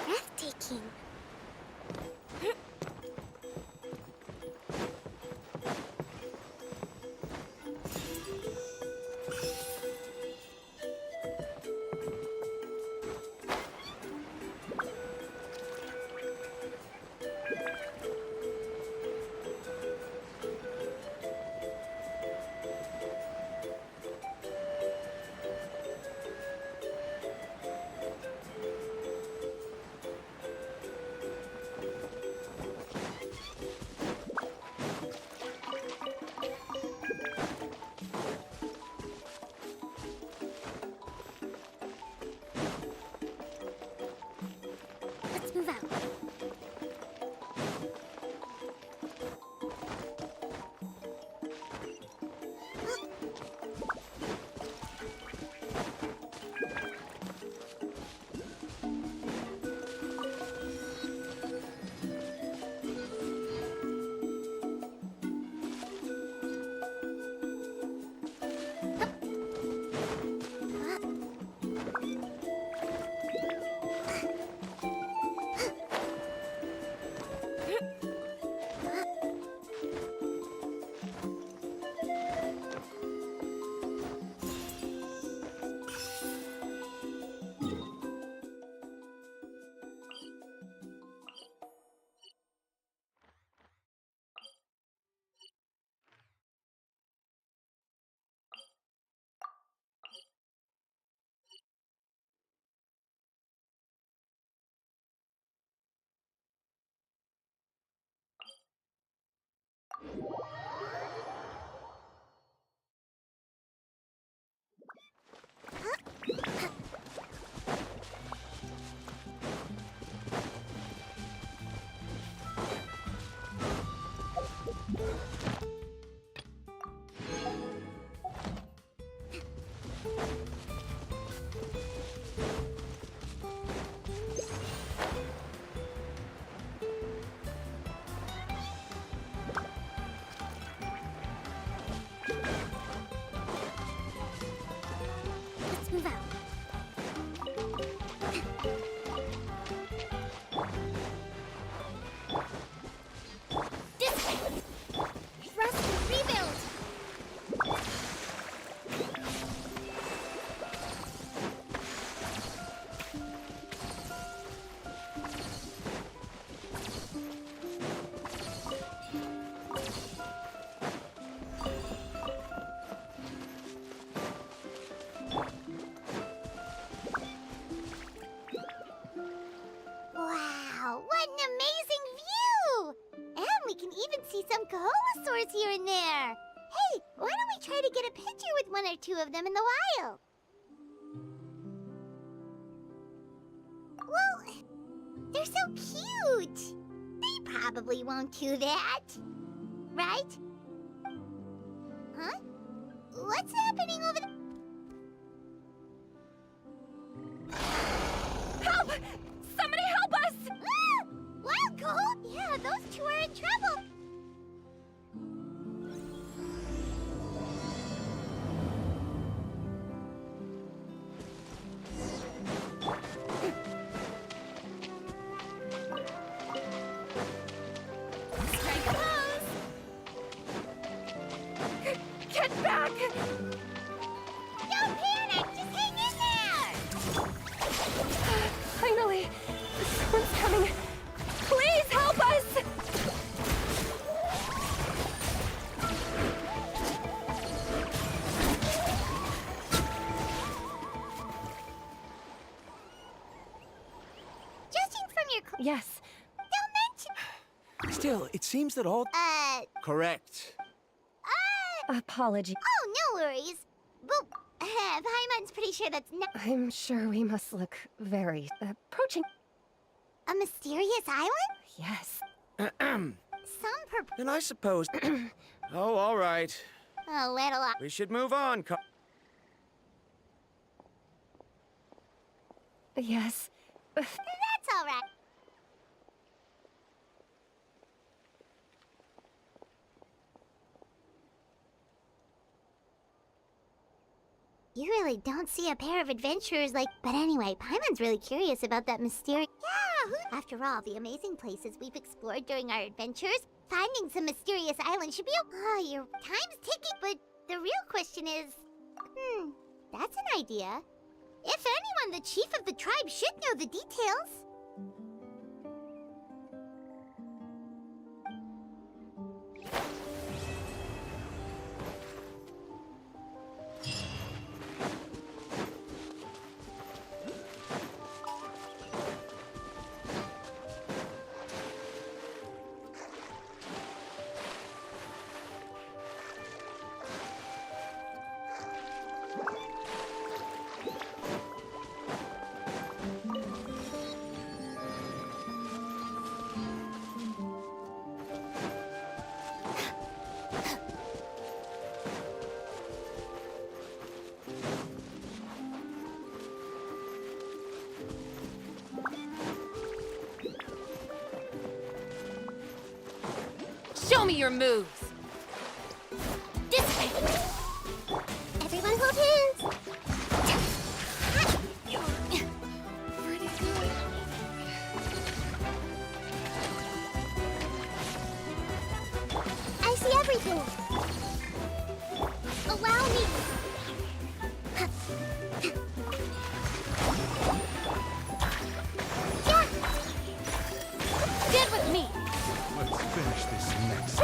Breathtaking. Let's move out. Let's move out. This way! Rest and rebuild! Wow, what an amazing view! And we can even see some Kaholosaurs here and there. Hey, why don't we try to get a picture with one or two of them in the wild? Well, they're so cute. They probably won't do that. Right? Huh? What's happening over there? Help! Somebody help us! Ah! Wild Cahoot? Yeah, those two are in trouble. Yes. Don't mention... Still, it seems that all... Correct. Apology. Oh, no worries. But, Paimon's pretty sure that's not... I'm sure we must look very approaching. A mysterious island? Yes. Some Then I suppose... Oh, all right. A little... We should move on, Yes. That's all right. You really don't see a pair of adventurers like... But anyway, Paimon's really curious about that mysterious... Yeah, after all, the amazing places we've explored during our adventures, finding some mysterious island should be... Oh, your time's ticking, but the real question is... that's an idea. If anyone, the chief of the tribe should know the details. Show me your moves! This way! Everyone hold hands! I see everything! Allow me! Yeah! Get with me! Let's finish this next.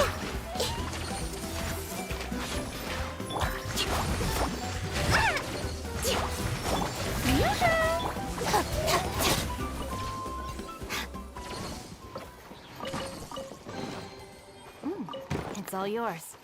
It's all yours.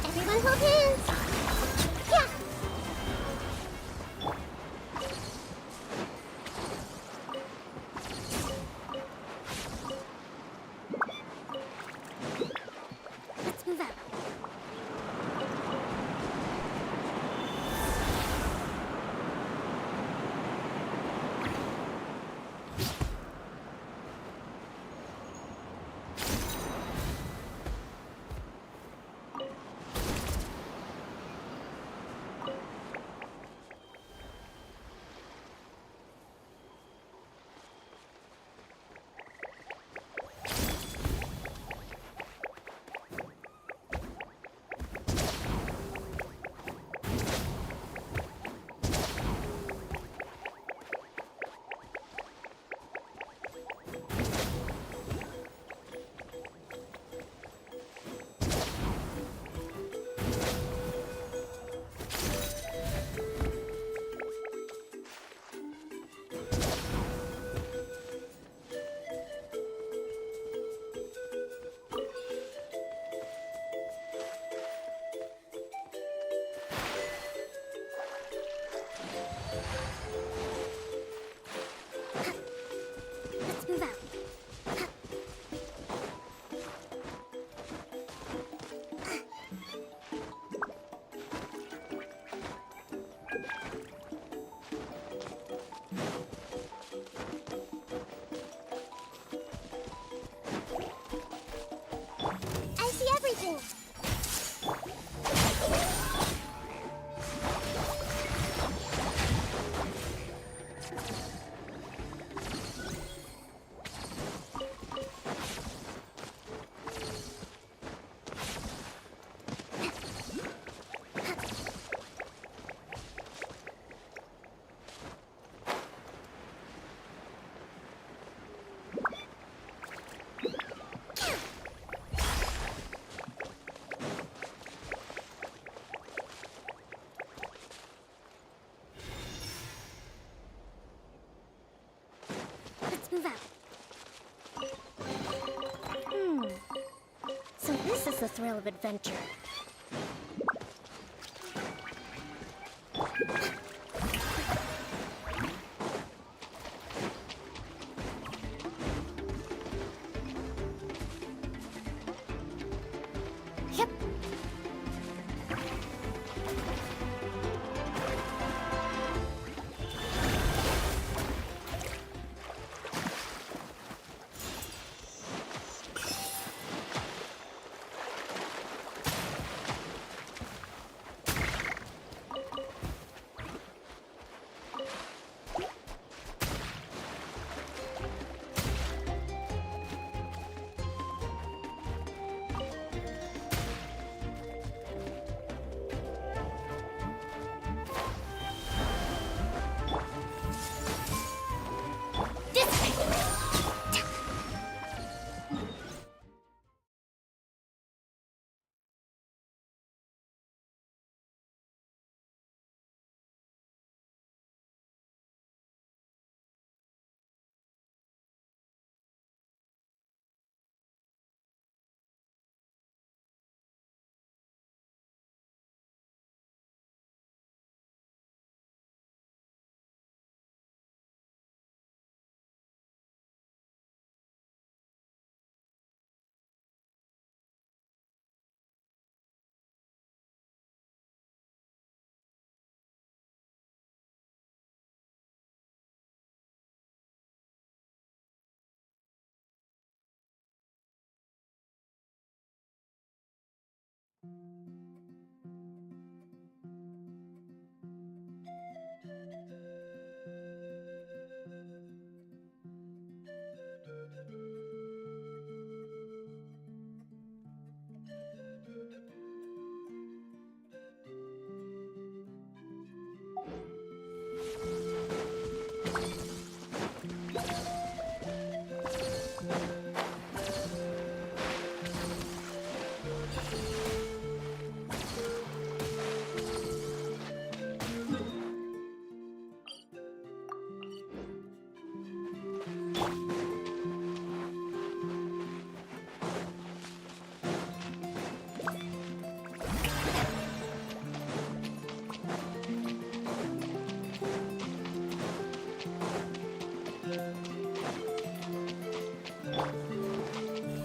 Everyone hold hands! Yeah! Let's move out. the thrill of adventure. Yep.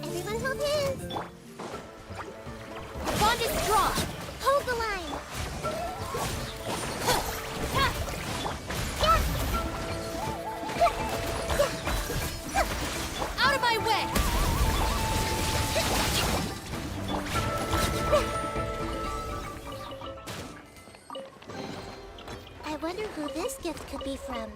Everyone hold hands. Bond is strong. Hold the line. Out of my way. I wonder who this gift could be from.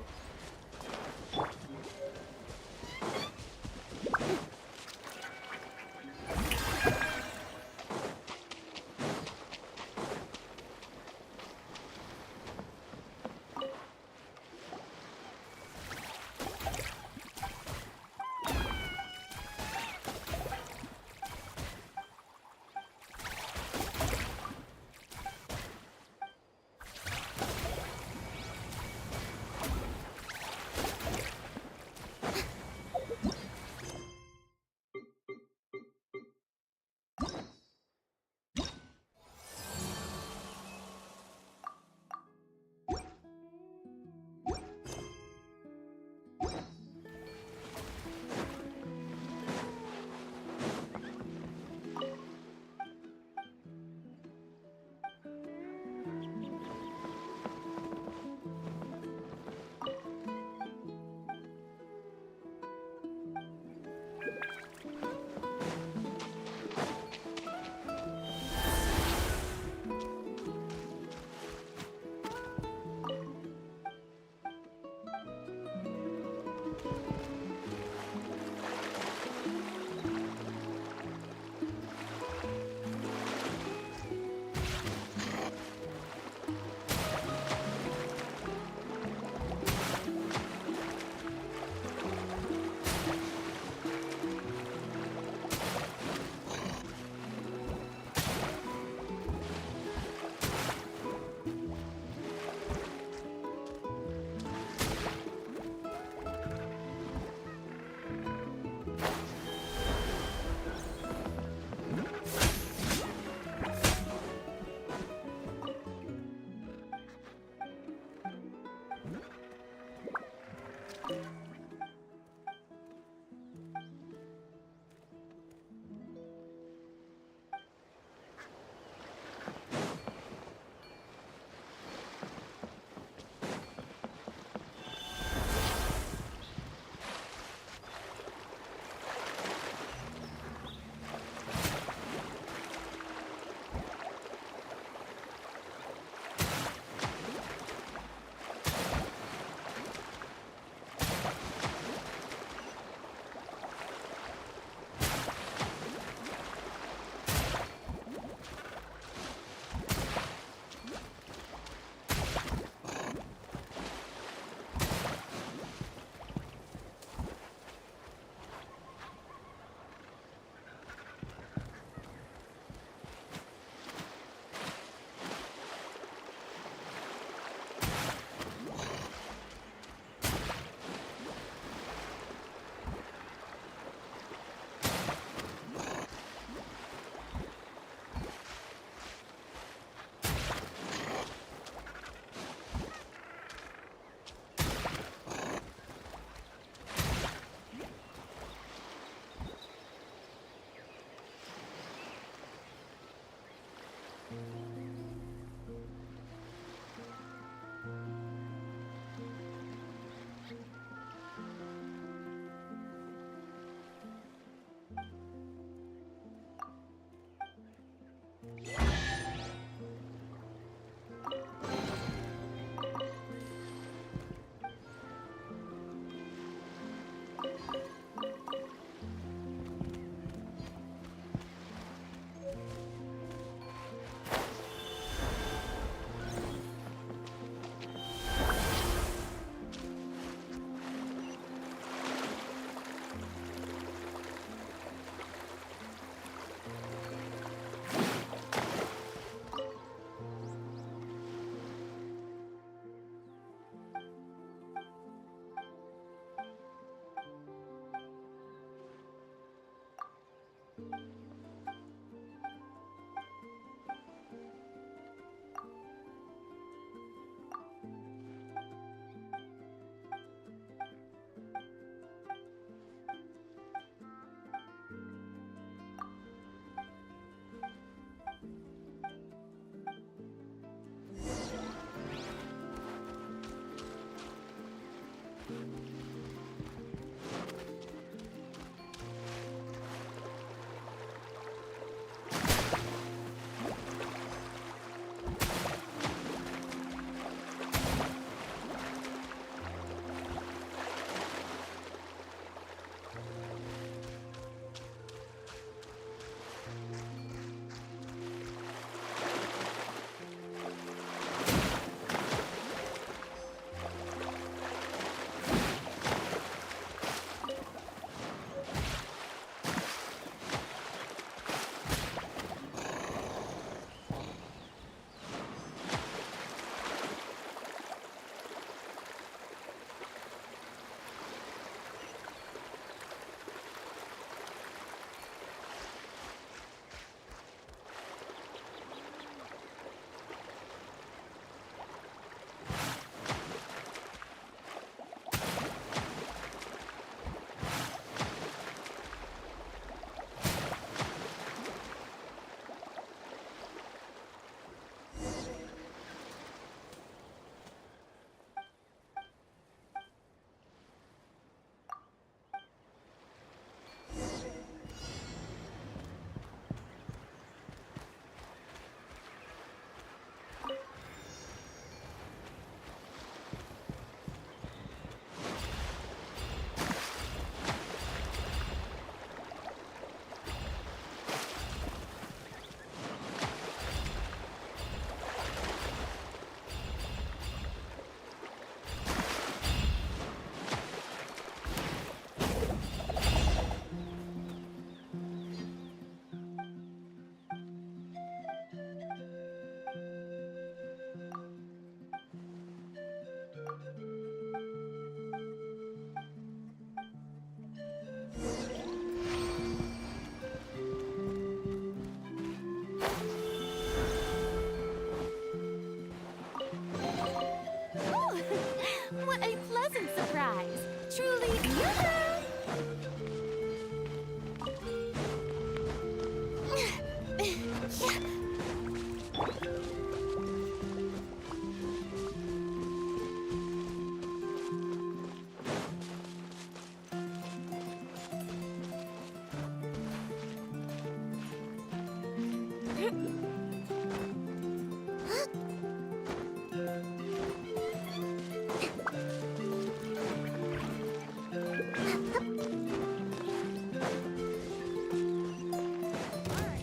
What a pleasant surprise! Truly beautiful!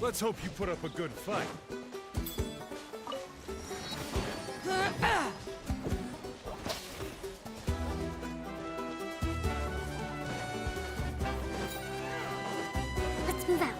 Let's hope you put up a good fight. Let's move out.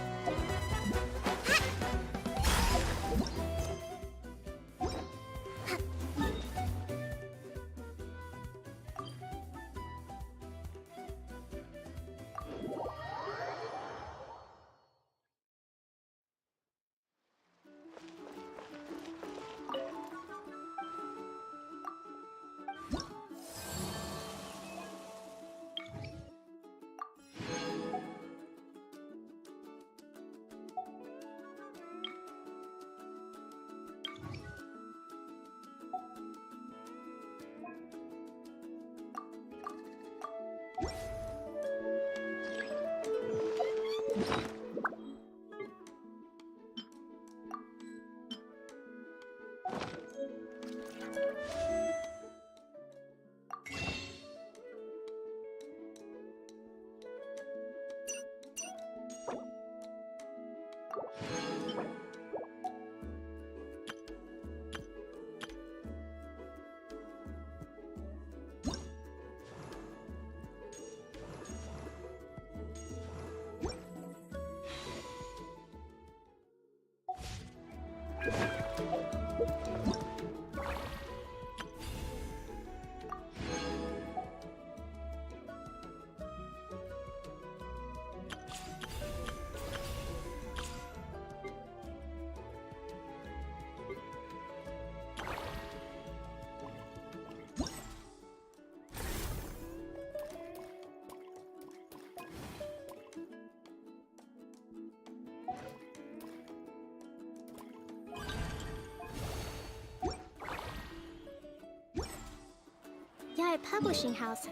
Yeah, a publishing house.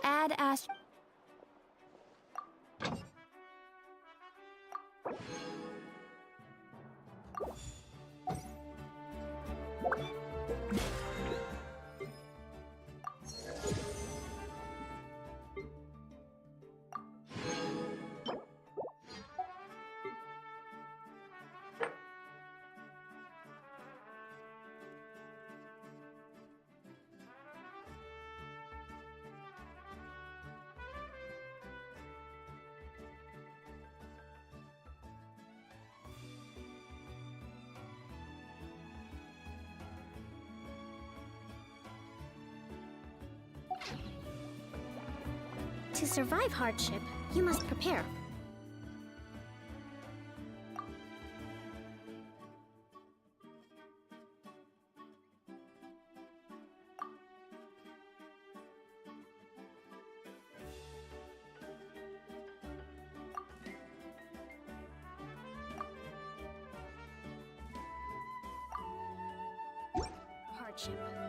Add Ast. To survive hardship, you must prepare. Hardship.